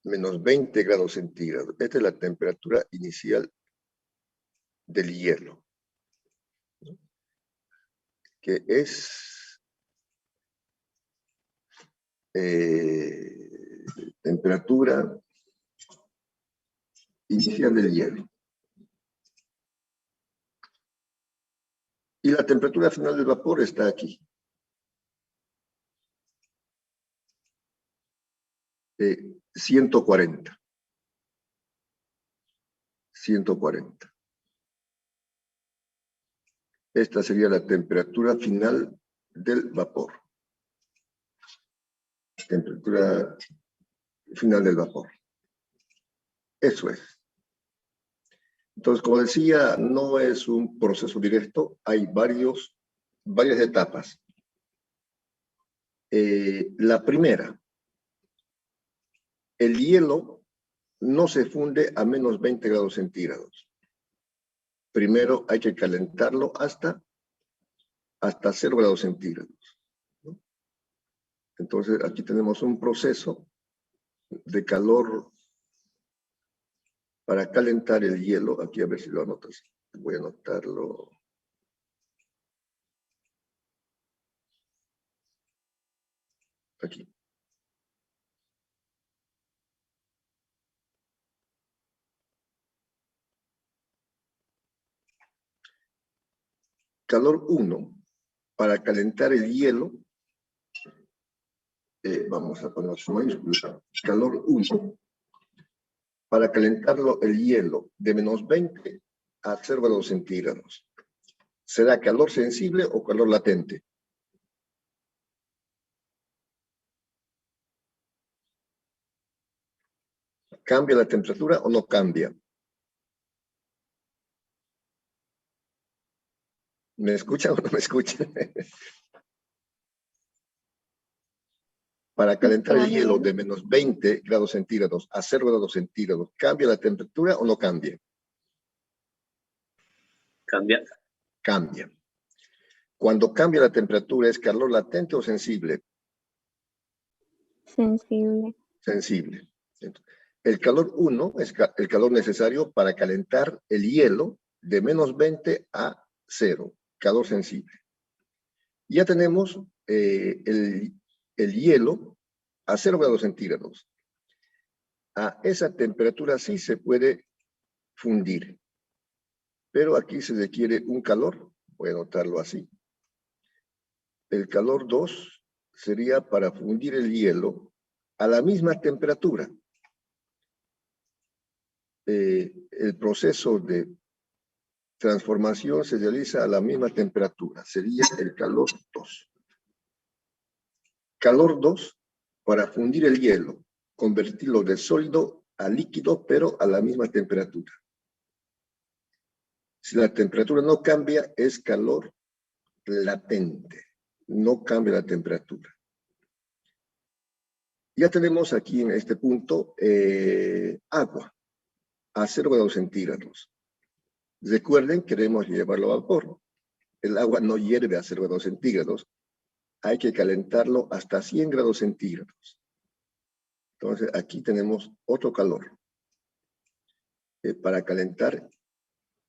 Menos 20 grados centígrados. Esta es la temperatura inicial del hielo, que es temperatura inicial del hielo. Y la temperatura final del vapor está aquí. 140. 140. Esta sería la temperatura final del vapor. Temperatura final del vapor. Eso es. Entonces, como decía, no es un proceso directo, hay varias etapas. La primera, el hielo no se funde a menos 20 grados centígrados. Primero hay que calentarlo hasta 0 grados centígrados, ¿no? Entonces, aquí tenemos un proceso de calor para calentar el hielo. Aquí a ver si lo anotas. Voy a anotarlo. Aquí. Calor 1. Para calentar el hielo, vamos a poner su mayúscula. Calor 1. Para calentarlo el hielo de menos 20 a 0 grados centígrados. ¿Será calor sensible o calor latente? ¿Cambia la temperatura o no cambia? ¿Me escucha o no me escucha? Para calentar el hielo de menos 20 grados centígrados a 0 grados centígrados, ¿cambia la temperatura o no cambia? Cambia. Cambia. Cuando cambia la temperatura, ¿es calor latente o sensible? Sensible. Sensible. El calor 1 es el calor necesario para calentar el hielo de menos 20 a 0, calor sensible. Ya tenemos el hielo a 0 grados centígrados. A esa temperatura sí se puede fundir. Pero aquí se requiere un calor, voy a anotarlo así. El calor 2 sería para fundir el hielo a la misma temperatura. El proceso de transformación se realiza a la misma temperatura, sería el calor 2. Calor 2 para fundir el hielo, convertirlo de sólido a líquido, pero a la misma temperatura. Si la temperatura no cambia, es calor latente, no cambia la temperatura. Ya tenemos aquí en este punto agua a 0 grados centígrados. Recuerden, queremos llevarlo a vapor. El agua no hierve a 0 grados centígrados. Hay que calentarlo hasta 100 grados centígrados. Entonces, aquí tenemos otro calor. Para calentar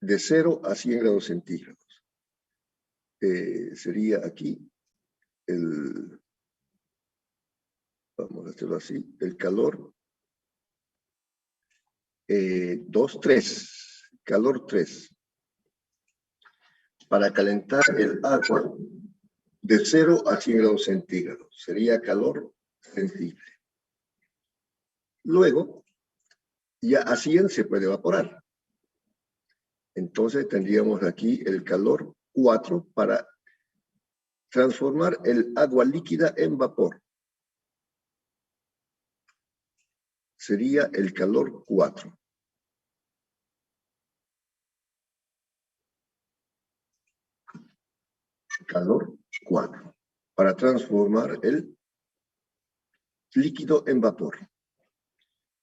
de 0 a 100 grados centígrados. Sería aquí vamos a hacerlo así, el calor 3, calor 3. Para calentar el agua de 0 a 100 grados centígrados. Sería calor sensible. Luego, ya a 100 se puede evaporar. Entonces tendríamos aquí el calor 4 para transformar el agua líquida en vapor. Sería el calor 4. Calor 4. Para transformar el líquido en vapor.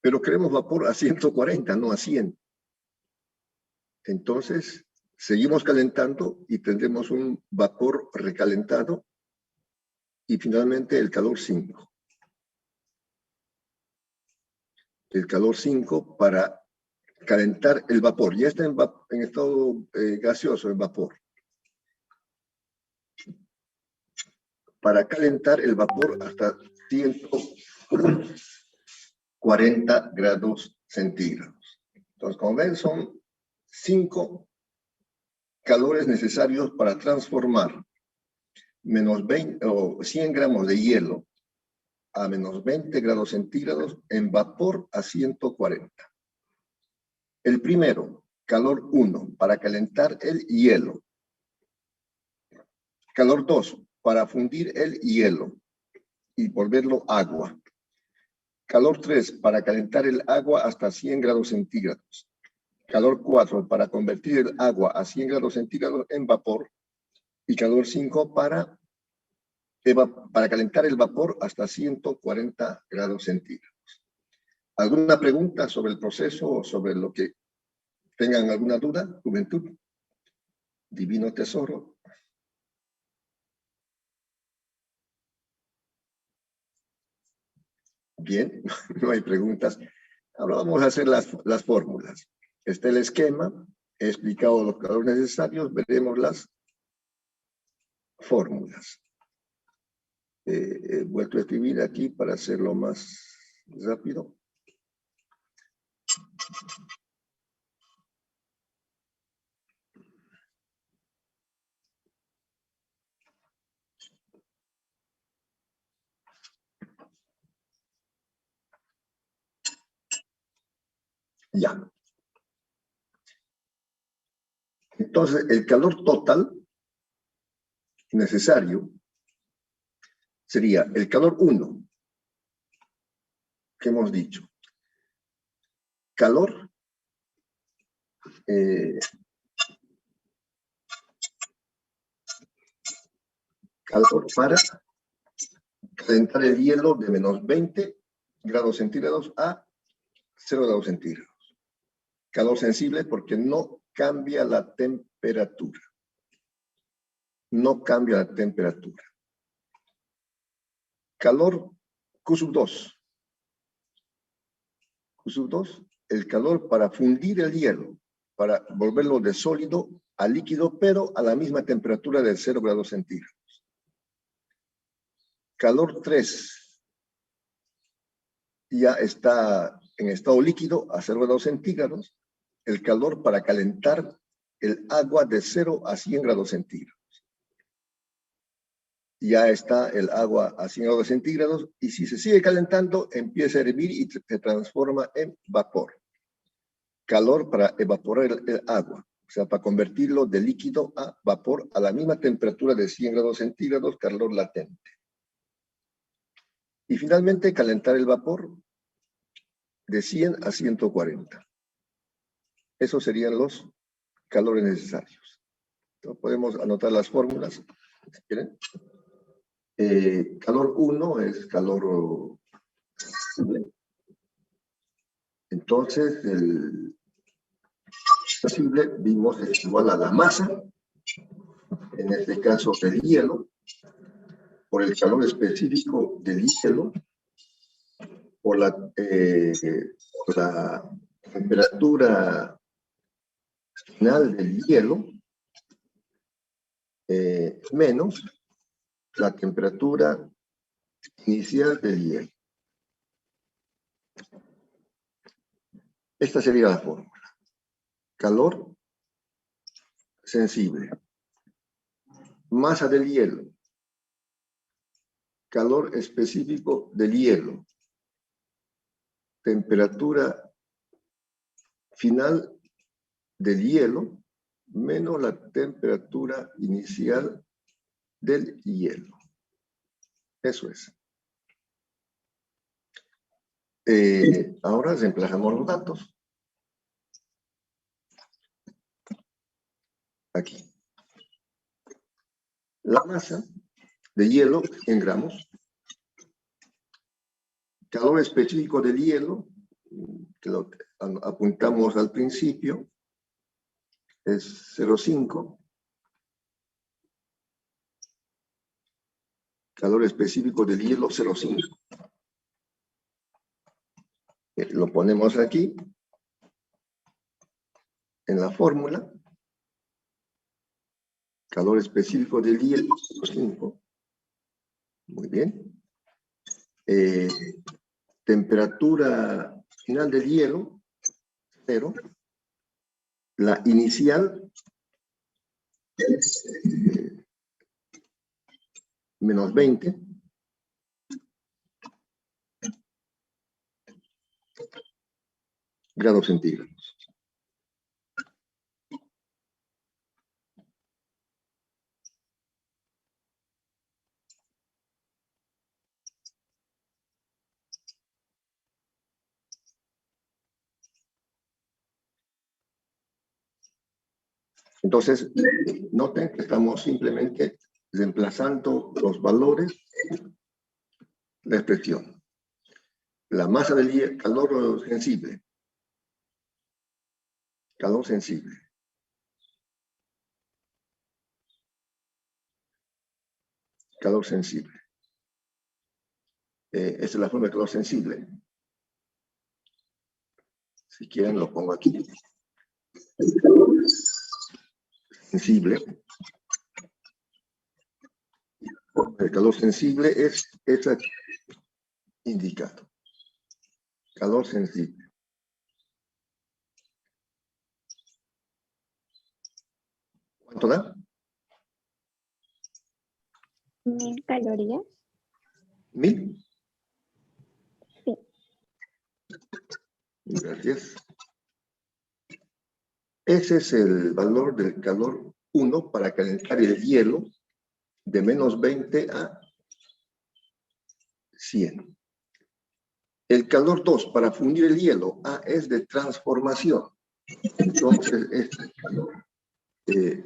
Pero queremos vapor a 140, no a 100. Entonces, seguimos calentando y tendremos un vapor recalentado y finalmente el calor 5. El calor 5 para calentar el vapor. Ya está en estado gaseoso, en vapor. Para calentar el vapor hasta 140 grados centígrados. Entonces, como ven, son 5 calores necesarios para transformar menos 20 o 100 gramos de hielo a menos 20 grados centígrados en vapor a 140. El primero, calor 1, para calentar el hielo. Calor 2, para fundir el hielo y volverlo agua. Calor 3, para calentar el agua hasta 100 grados centígrados. Calor 4, para convertir el agua a 100 grados centígrados en vapor. Y calor 5, para calentar el vapor hasta 140 grados centígrados. ¿Alguna pregunta sobre el proceso o sobre lo que tengan alguna duda, juventud? Divino tesoro. Bien, no hay preguntas. Ahora vamos a hacer las fórmulas. Está el esquema, he explicado los calores necesarios, veremos las fórmulas. He vuelto a escribir aquí para hacerlo más rápido. Ya. Entonces, el calor total necesario sería el calor 1, que hemos dicho. Calor calor para calentar el hielo de menos 20 grados centígrados a 0 grados centígrados. Calor sensible porque no cambia la temperatura. No cambia la temperatura. Calor Q2. Q2, el calor para fundir el hielo, para volverlo de sólido a líquido, pero a la misma temperatura de 0 grados centígrados. Calor 3 ya está en estado líquido a 0 grados centígrados, el calor para calentar el agua de 0 a 100 grados centígrados. Ya está el agua a 100 grados centígrados y si se sigue calentando, empieza a hervir y se transforma en vapor. Calor para evaporar el agua, o sea, para convertirlo de líquido a vapor a la misma temperatura de 100 grados centígrados, calor latente. Y finalmente, calentar el vapor de 100 a 140. Esos serían los calores necesarios. Entonces, podemos anotar las fórmulas, si quieren. Calor 1 es calor sensible. Entonces, el sensible vimos es igual a la masa, en este caso del hielo, por el calor específico del hielo, por la temperatura final del hielo, menos la temperatura inicial del hielo. Esta sería la fórmula. Calor sensible. Masa del hielo. Calor específico del hielo. Temperatura final del hielo menos la temperatura inicial del hielo. Eso es. Ahora reemplazamos los datos. Aquí. La masa de hielo en gramos. Calor específico del hielo, que lo apuntamos al principio, es 0,5. Calor específico del hielo, 0,5. Lo ponemos aquí, en la fórmula. Calor específico del hielo, 0,5. Muy bien. Temperatura final del hielo, 0. La inicial es menos 20. Grados centígrados. Entonces, noten que estamos simplemente reemplazando los valores de la expresión. La masa del hielo, calor sensible. Calor sensible. Calor sensible. Esta es la forma de calor sensible. Si quieren lo pongo aquí. El calor sensible. El calor sensible es esta indicado. Calor sensible. ¿Cuánto da? 1000 calorías. ¿1000? Sí. Gracias. Ese es el valor del calor 1 para calentar el hielo de menos 20 a 100. El calor 2 para fundir el hielo es de transformación. Entonces, este es el calor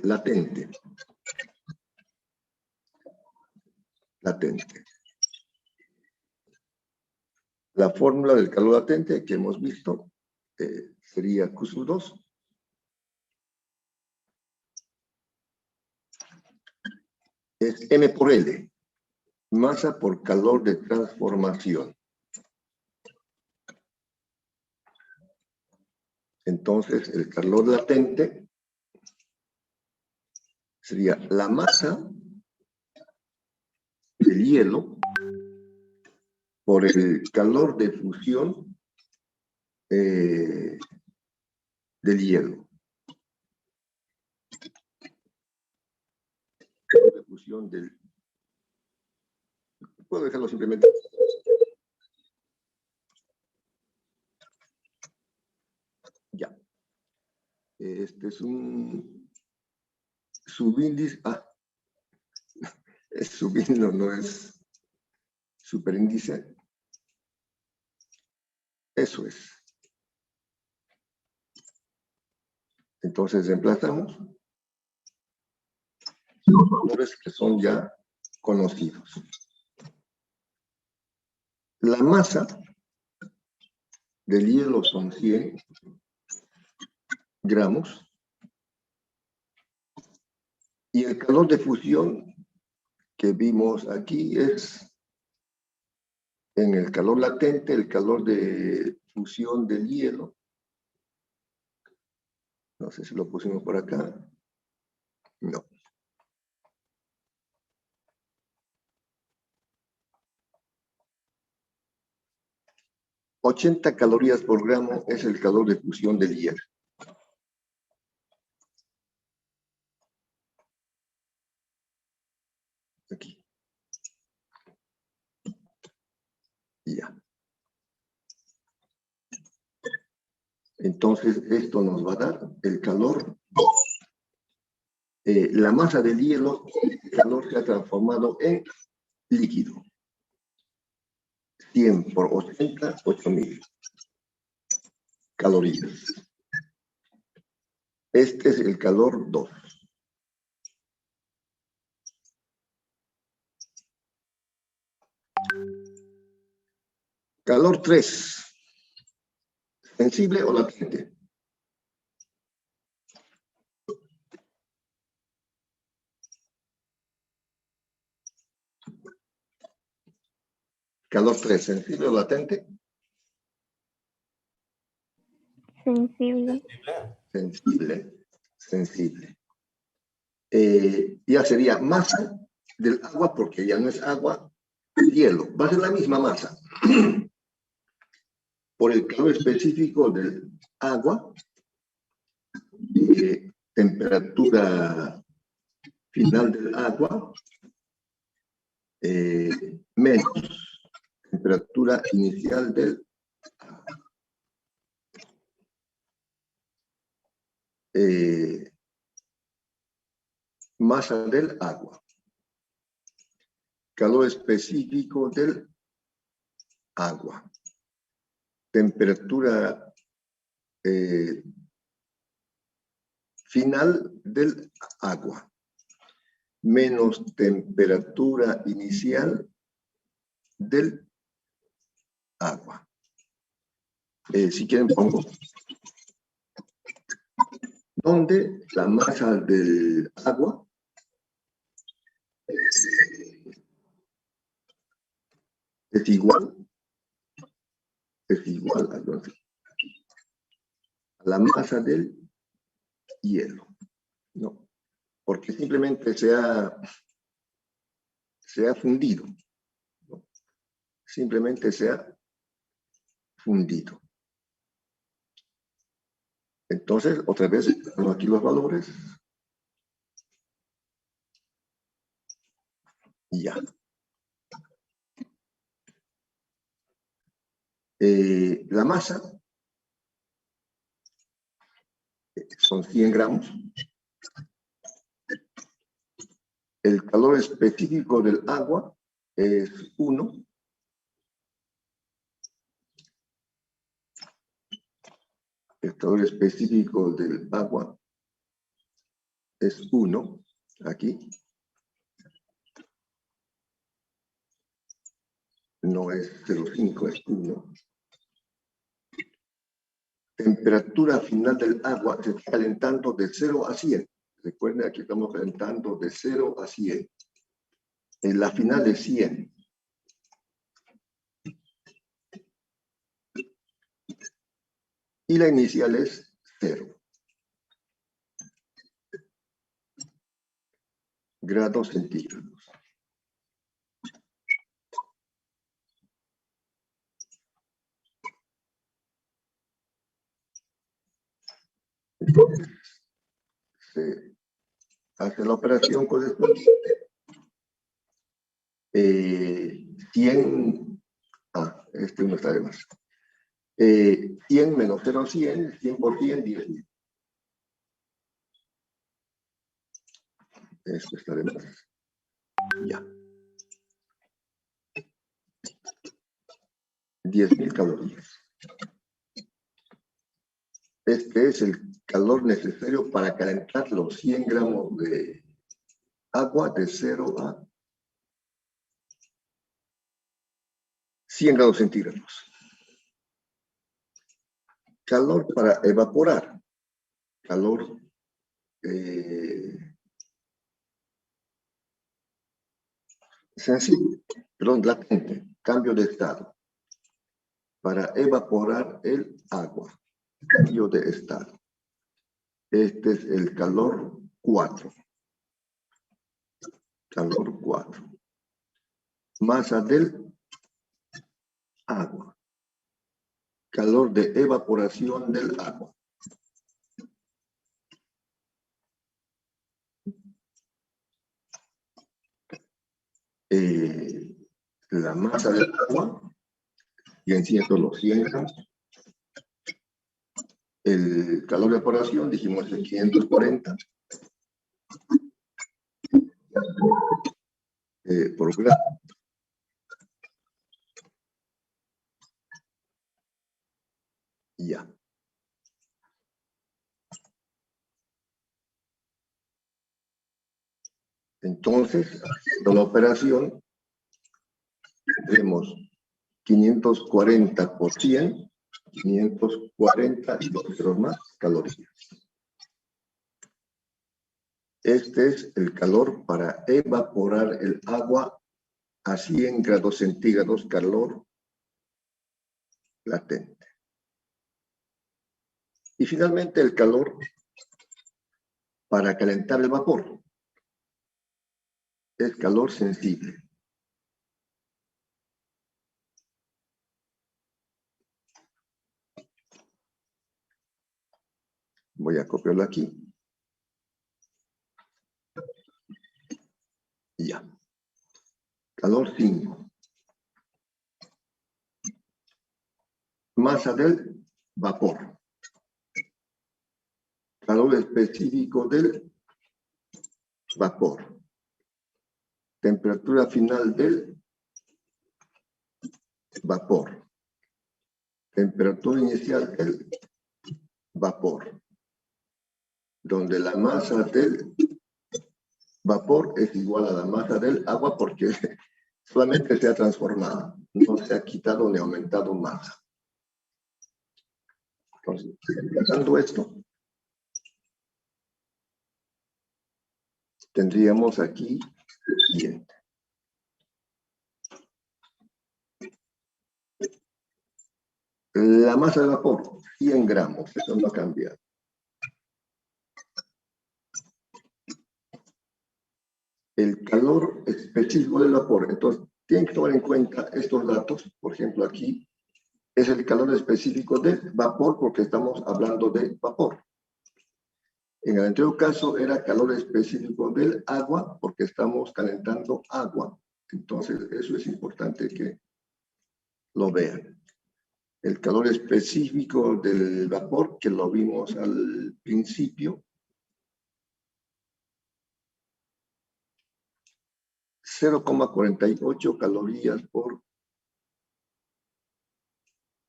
latente. Latente. La fórmula del calor latente que hemos visto sería Q sub 2. Es M por L. Masa por calor de transformación. Entonces, el calor latente sería la masa del hielo por el calor de fusión del hielo. De fusión del... Puedo dejarlo simplemente. Ya. Este es un subíndice. Es subíndice, no es superíndice. Eso es. Entonces reemplazamos los valores que son ya conocidos. La masa del hielo son 100 gramos y el calor de fusión que vimos aquí es en el calor latente, el calor de fusión del hielo. No sé si lo pusimos por acá. No. $80 calorías por gramo es el calor de fusión del hielo. Aquí. Ya. Entonces, esto nos va a dar el calor. La masa del hielo, el calor se ha transformado en líquido. 100 por 80, 8.000 calorías. Este es el calor 2. Calor 3. ¿Sensible o latente? Calor 3, ¿sensible o latente? Sensible. Sensible. Sensible. Ya sería masa del agua, porque ya no es agua, hielo. Va a ser la misma masa. Por el calor específico del agua, temperatura final del agua, menos temperatura inicial del agua. Masa del agua. Calor específico del agua. Temperatura final del agua. Menos temperatura inicial del agua. Si quieren pongo. Donde la masa del agua es igual a la masa del hielo. No, porque simplemente se ha fundido. ¿No? Simplemente se ha fundido. Entonces, otra vez, pongo aquí los valores. Y ya. La masa son 100 gramos. El calor específico del agua es 1. El calor específico del agua es 1. Aquí. No es 0,5, es 1. Temperatura final del agua se está calentando de 0 a 100. Recuerden, aquí estamos calentando de 0 a 100. En la final es 100. Y la inicial es 0. Grados centígrados. hace la operación correspondiente. 100, este no está de más. 100 menos 0, 100, 100%, 10.000. Esto está de más. Ya. 10.000 calorías. Este es el calor necesario para calentar los 100 gramos de agua de 0 a 100 grados centígrados. Calor para evaporar. Calor sensible, perdón, latente, cambio de estado. Para evaporar el agua, cambio de estado. Este es el calor 4. Calor 4. Masa del agua. Calor de evaporación del agua. La masa del agua, bien siendo los 100 gramos. El calor de evaporación, dijimos el 540 por grado. Ya. Entonces, haciendo la operación, tendremos 540 por 100, 540 y 2 ceros más calorías. Este es el calor para evaporar el agua a 100 grados centígrados, calor latente. Y finalmente el calor para calentar el vapor. Es calor sensible. Voy a copiarlo aquí. Y ya. Calor 5. Masa del vapor. Calor específico del vapor. Temperatura final del vapor. Temperatura inicial del vapor. Donde la masa del vapor es igual a la masa del agua porque solamente se ha transformado. No se ha quitado ni aumentado masa. Entonces, empezando esto, tendríamos aquí lo siguiente. La masa de vapor, 100 gramos, eso no ha cambiado. El calor específico del vapor, entonces tienen que tomar en cuenta estos datos, por ejemplo aquí, es el calor específico del vapor porque estamos hablando de vapor. En el anterior caso era calor específico del agua porque estamos calentando agua. Entonces eso es importante que lo vean. El calor específico del vapor, que lo vimos al principio, 0,48 calorías por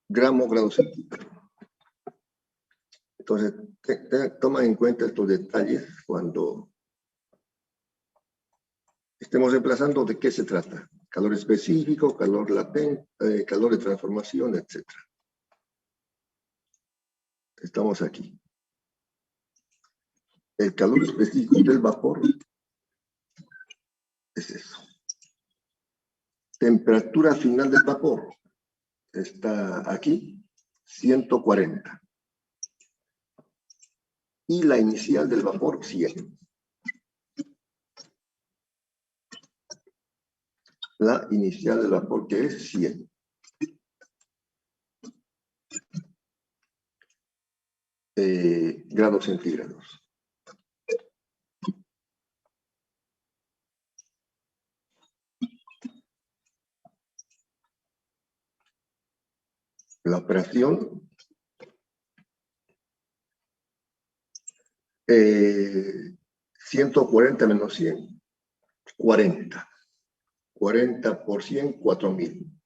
grado centígrado. Entonces, toma en cuenta estos detalles cuando estemos reemplazando de qué se trata. Calor específico, calor latente, calor de transformación, etc. Estamos aquí. El calor específico del vapor es eso. Temperatura final del vapor está aquí, 140. Y la inicial del vapor, 100. La inicial del vapor, que es 100. Grados centígrados. La operación 140 menos 100, 40. 40 por 100, 4.000.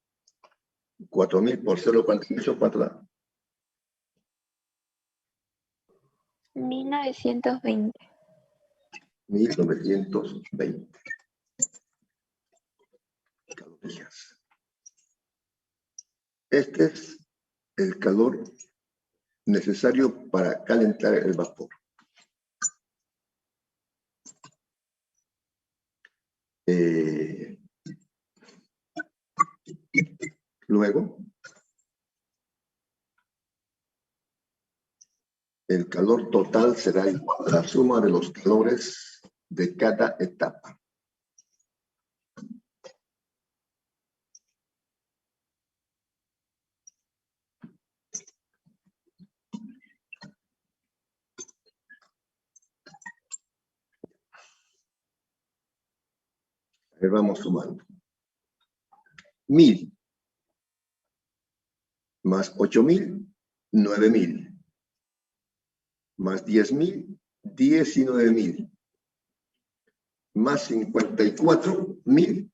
4.000 por 0,48, ¿cuánto da? 1920. 1920 calorías. Este es el calor necesario para calentar el vapor. Luego, el calor total será igual a la suma de los calores de cada etapa. Ahí vamos sumando. 1.000 más 8.000, 9.000. Más 10.000, 19.000. Más 54.000.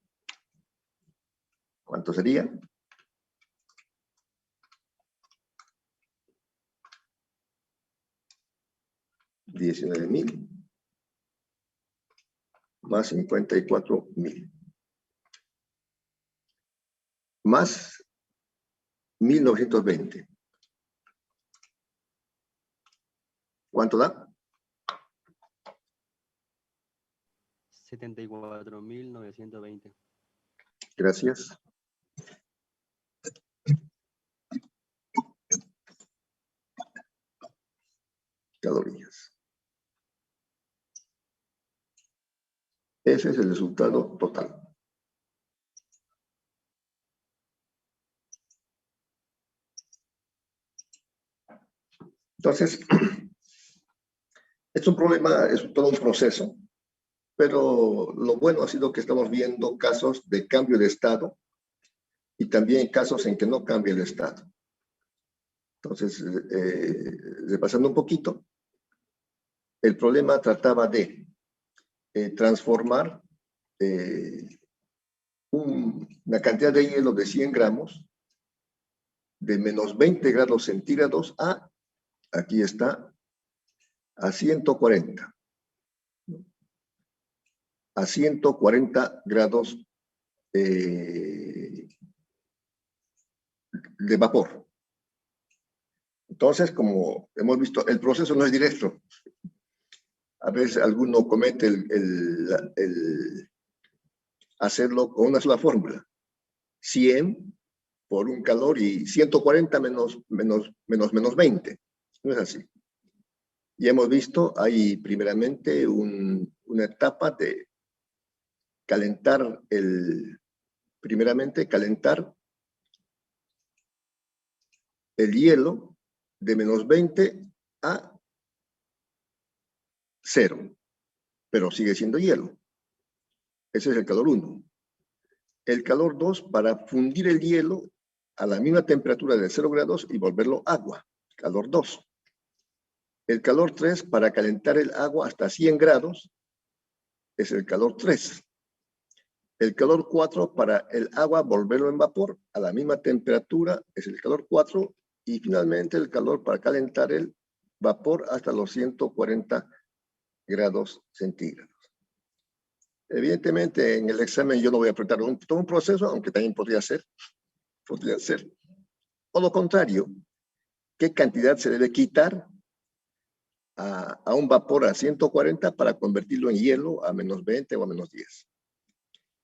¿Cuánto sería? 19.000 más 54.000 más 1920. ¿Cuánto da? 74.920. Gracias. Calorías. Ese es el resultado total. Entonces, es un problema, es todo un proceso, pero lo bueno ha sido que estamos viendo casos de cambio de estado y también casos en que no cambia el estado. Entonces, repasando un poquito, el problema trataba de transformar una cantidad de hielo de 100 gramos de menos 20 grados centígrados a, aquí está, a 140. A 140 grados de vapor. Entonces, como hemos visto, el proceso no es directo. A veces alguno comete el hacerlo con una sola fórmula. 100 por un calor y 140 menos 20. No es así. Y hemos visto, hay primeramente una etapa de calentar primeramente calentar el hielo de menos 20 a 0, pero sigue siendo hielo. Ese es el calor 1. El calor 2 para fundir el hielo a la misma temperatura de 0 grados y volverlo agua, calor 2. El calor 3 para calentar el agua hasta 100 grados es el calor 3. El calor 4 para el agua volverlo en vapor a la misma temperatura es el calor 4. Y finalmente el calor para calentar el vapor hasta los 140 grados centígrados. Evidentemente, en el examen yo no voy a apretar todo un proceso, aunque también podría ser. O lo contrario, ¿qué cantidad se debe quitar a un vapor a 140 para convertirlo en hielo a menos 20 o a menos 10?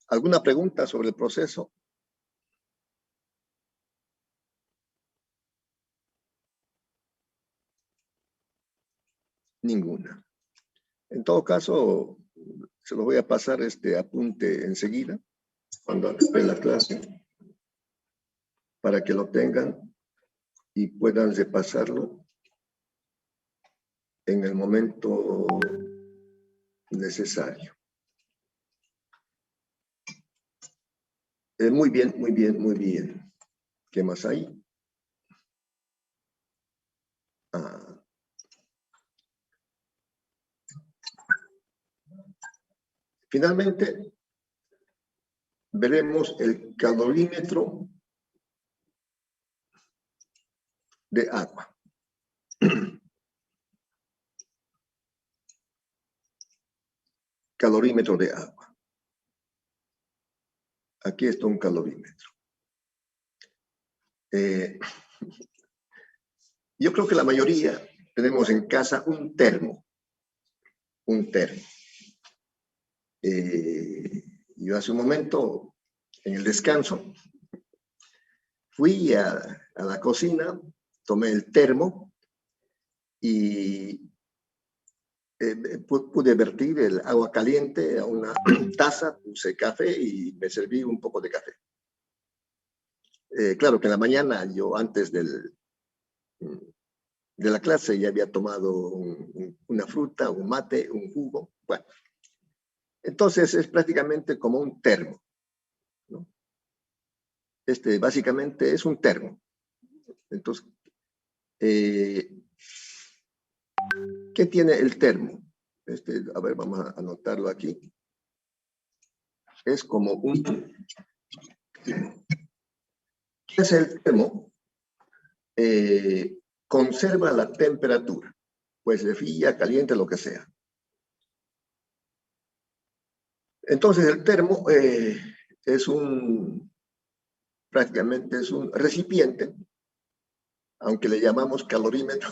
¿Alguna pregunta sobre el proceso? Ninguna. En todo caso, se lo voy a pasar este apunte enseguida, cuando acabe la clase, para que lo tengan y puedan repasarlo en el momento necesario. Muy bien, muy bien, muy bien. ¿Qué más hay? Finalmente, veremos el calorímetro de agua. Calorímetro de agua. Aquí está un calorímetro. Yo creo que la mayoría tenemos en casa un termo. Un termo. Yo hace un momento, en el descanso, fui a la cocina, tomé el termo y pude vertir el agua caliente a una taza, puse café y me serví un poco de café. Claro que en la mañana, yo antes de la clase ya había tomado una fruta, un mate, un jugo. Bueno, entonces es prácticamente como un termo, ¿no? Básicamente es un termo. Entonces, ¿qué tiene el termo? A ver, vamos a anotarlo aquí. Es como un... ¿Qué es el termo? Conserva la temperatura, pues de fría, caliente, lo que sea. Entonces el termo prácticamente es un recipiente, aunque le llamamos calorímetro,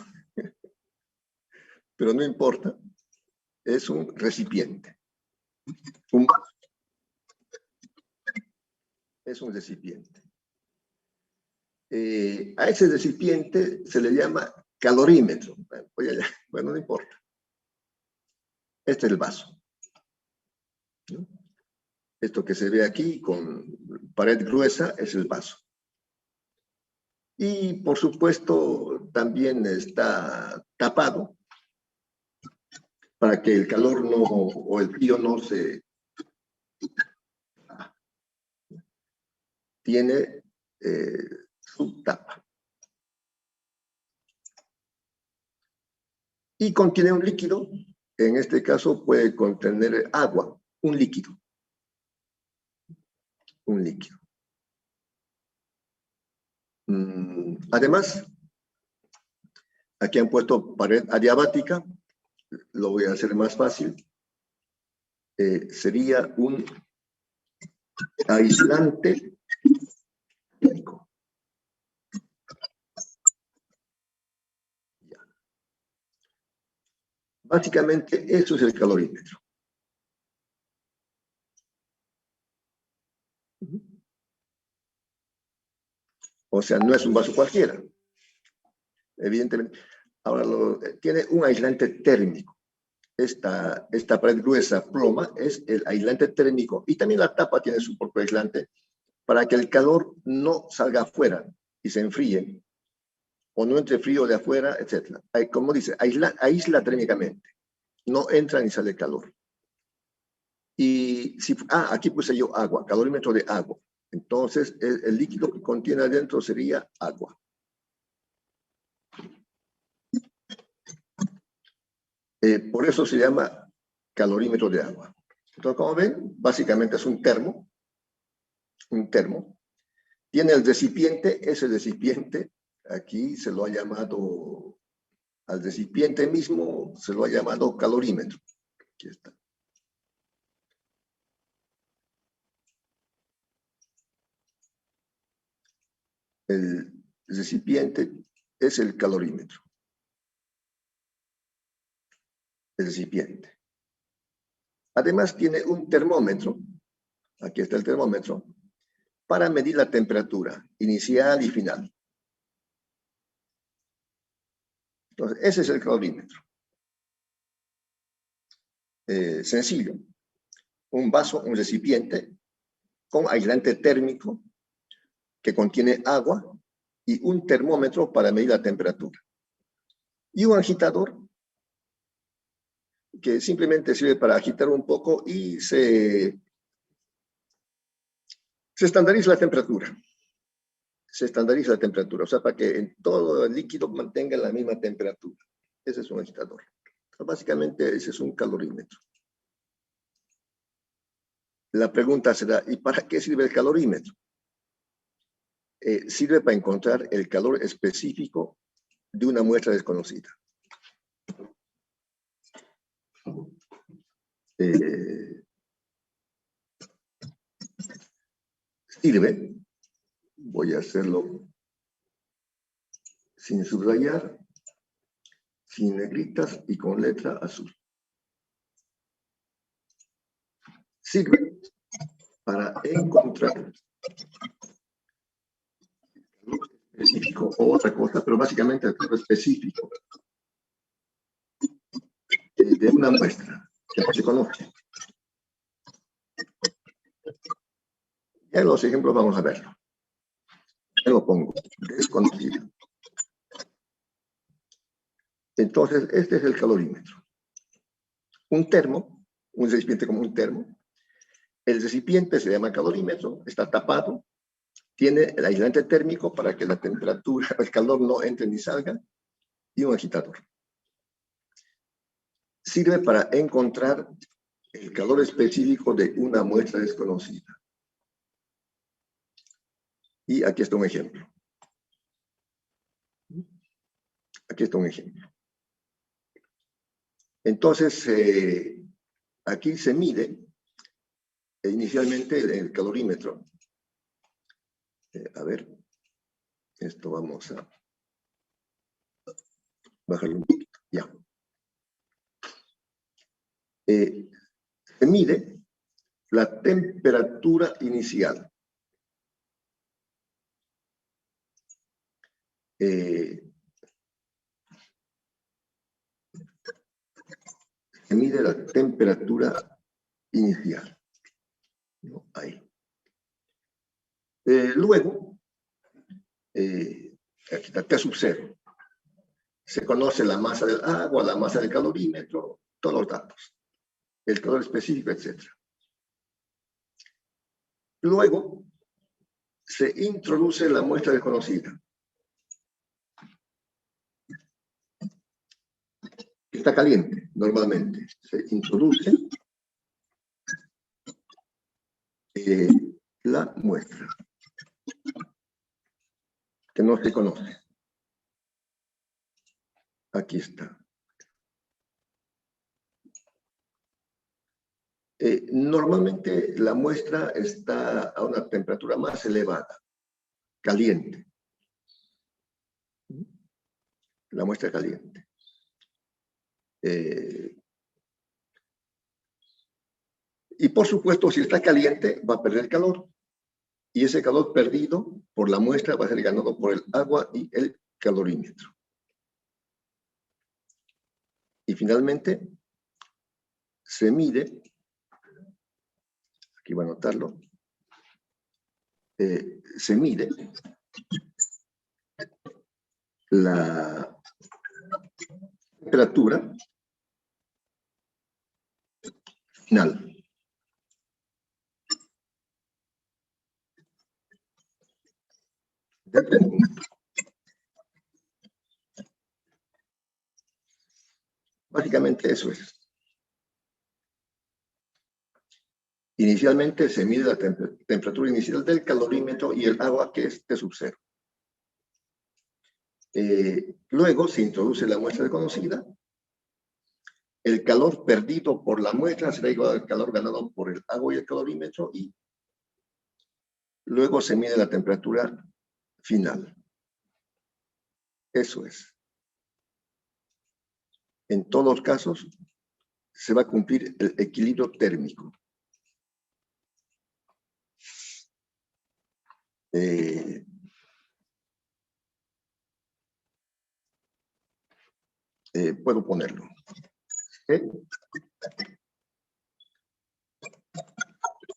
pero no importa, es un recipiente. Es un recipiente. A ese recipiente se le llama calorímetro. Bueno, no importa. Este es el vaso, ¿no? Esto que se ve aquí con pared gruesa es el vaso. Y por supuesto también está tapado para que el calor o el frío no se... Tiene su tapa. Y contiene un líquido, en este caso puede contener agua, un líquido. Un líquido. Además, aquí han puesto pared adiabática, lo voy a hacer más fácil. Sería un aislante térmico. Básicamente, eso es el calorímetro. O sea, no es un vaso cualquiera. Evidentemente. Ahora, tiene un aislante térmico. Esta pared gruesa ploma es el aislante térmico y también la tapa tiene su propio aislante para que el calor no salga afuera y se enfríe o no entre frío de afuera, etc. Como dice, aísla térmicamente. No entra ni sale calor. Y aquí puse yo agua, calorímetro de agua. Entonces, el líquido que contiene adentro sería agua. Por eso se llama calorímetro de agua. Entonces, como ven, básicamente es un termo. Un termo. Tiene el recipiente, ese recipiente, aquí se lo ha llamado, al recipiente mismo se lo ha llamado calorímetro. Aquí está. El recipiente es el calorímetro. El recipiente. Además tiene un termómetro, aquí está el termómetro, para medir la temperatura inicial y final. Entonces, ese es el calorímetro. Sencillo. Un vaso, un recipiente con aislante térmico que contiene agua y un termómetro para medir la temperatura. Y un agitador que simplemente sirve para agitar un poco y se estandariza la temperatura. Se estandariza la temperatura, o sea, para que en todo el líquido mantenga la misma temperatura. Ese es un agitador. Básicamente, ese es un calorímetro. La pregunta será, ¿y para qué sirve el calorímetro? Sirve para encontrar el calor específico de una muestra desconocida. Sirve, voy a hacerlo sin subrayar, sin negritas y con letra azul. Sirve para encontrar específico o otra cosa, pero básicamente el calor específico de una muestra que no se conoce. En los ejemplos vamos a verlo. Yo lo pongo, desconocida. Entonces, este es el calorímetro. Un termo, un recipiente como un termo. El recipiente se llama calorímetro, está tapado, tiene el aislante térmico para que la temperatura, el calor no entre ni salga, y un agitador. Sirve para encontrar el calor específico de una muestra desconocida. Y aquí está un ejemplo. Aquí está un ejemplo. Entonces, aquí se mide inicialmente el calorímetro. A ver, esto vamos a bajarlo un poquito. Ya. Se mide la temperatura inicial. Se mide la temperatura inicial. ¿No? Ahí. Luego, aquí está T sub 0. Se conoce la masa del agua, la masa del calorímetro, todos los datos, el calor específico, etc. Luego, se introduce la muestra desconocida. Está caliente, normalmente. Se introduce la muestra, que no se conoce. Aquí está. Normalmente la muestra está a una temperatura más elevada, caliente. La muestra caliente. Y por supuesto, si está caliente, va a perder calor. Y ese calor perdido por la muestra va a ser ganado por el agua y el calorímetro. Y finalmente, se mide, aquí voy a anotarlo, se mide la temperatura final. Básicamente eso es. Inicialmente se mide la temperatura inicial del calorímetro y el agua, que es T sub 0. Luego se introduce la muestra desconocida. El calor perdido por la muestra será igual al calor ganado por el agua y el calorímetro, y luego se mide la temperatura final. Eso es. En todos los casos se va a cumplir el equilibrio térmico. Puedo ponerlo.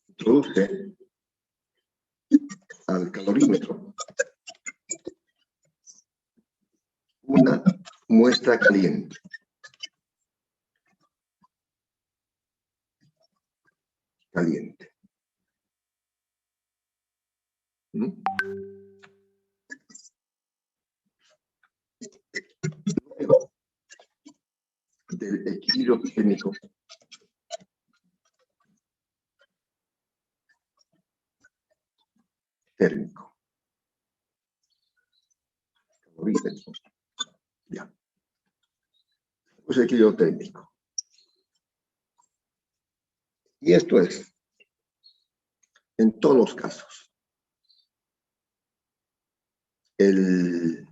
Introduce al calorímetro una muestra caliente. Caliente. Luego del equilibrio térmico, térmico. Calorímetro. Ya. Pues equilibrio térmico. Y esto es en todos los casos. En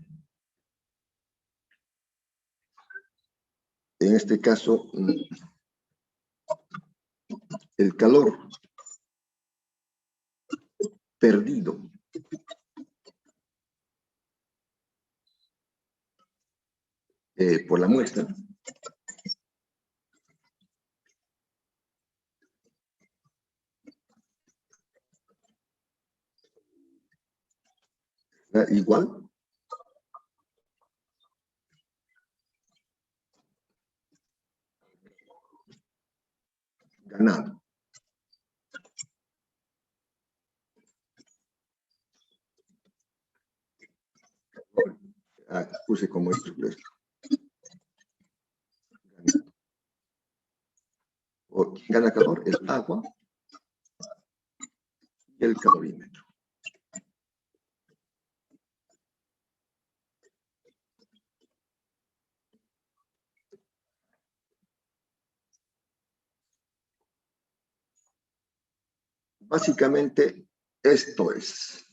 este caso, el calor perdido por la muestra igual ganado. Puse como esto. Gana calor el agua y el calorímetro. Básicamente, esto es.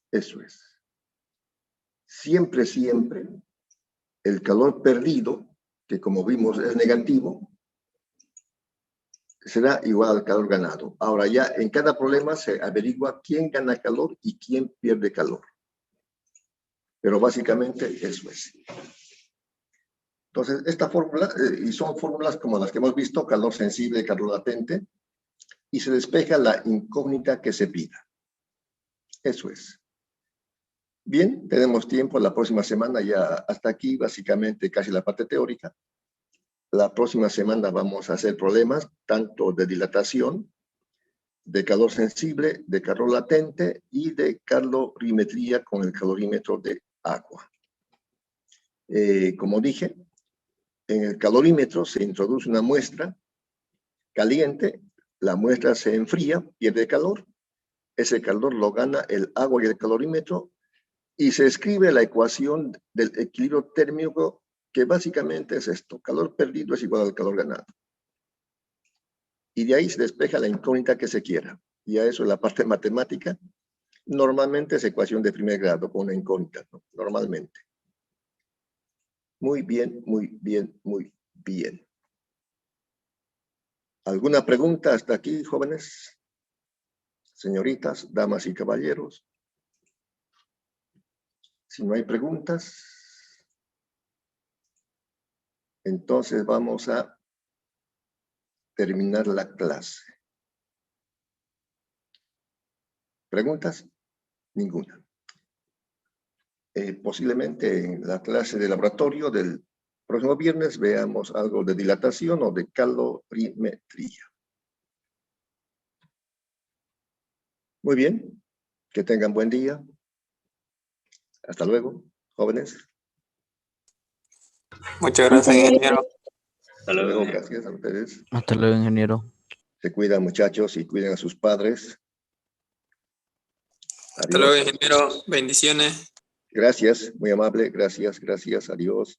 Eso es. Siempre, siempre, el calor perdido, que como vimos es negativo, será igual al calor ganado. Ahora ya en cada problema se averigua quién gana calor y quién pierde calor. Pero básicamente eso es. Entonces, esta fórmula, y son fórmulas como las que hemos visto, calor sensible, calor latente, y se despeja la incógnita que se pida. Eso es. Bien, tenemos tiempo la próxima semana, ya hasta aquí básicamente casi la parte teórica. La próxima semana vamos a hacer problemas tanto de dilatación, de calor sensible, de calor latente y de calorimetría con el calorímetro de agua. Como dije, en el calorímetro se introduce una muestra caliente, la muestra se enfría, pierde calor, ese calor lo gana el agua y el calorímetro, y se escribe la ecuación del equilibrio térmico, que básicamente es esto: calor perdido es igual al calor ganado. Y de ahí se despeja la incógnita que se quiera. Y a eso en la parte matemática, normalmente es ecuación de primer grado con una incógnita, ¿no? Normalmente. Muy bien, muy bien, muy bien. ¿Alguna pregunta hasta aquí, jóvenes? Señoritas, damas y caballeros. Si no hay preguntas, entonces vamos a terminar la clase. ¿Preguntas? Ninguna. Posiblemente en la clase de laboratorio del próximo viernes veamos algo de dilatación o de calorimetría. Muy bien. Que tengan buen día. Hasta luego, jóvenes. Muchas gracias, ingeniero. Hasta luego. Gracias a ustedes. Hasta luego, ingeniero. Se cuidan, muchachos, y cuiden a sus padres. Hasta luego, ingeniero. Bendiciones. Gracias, muy amable. Gracias, gracias. Adiós.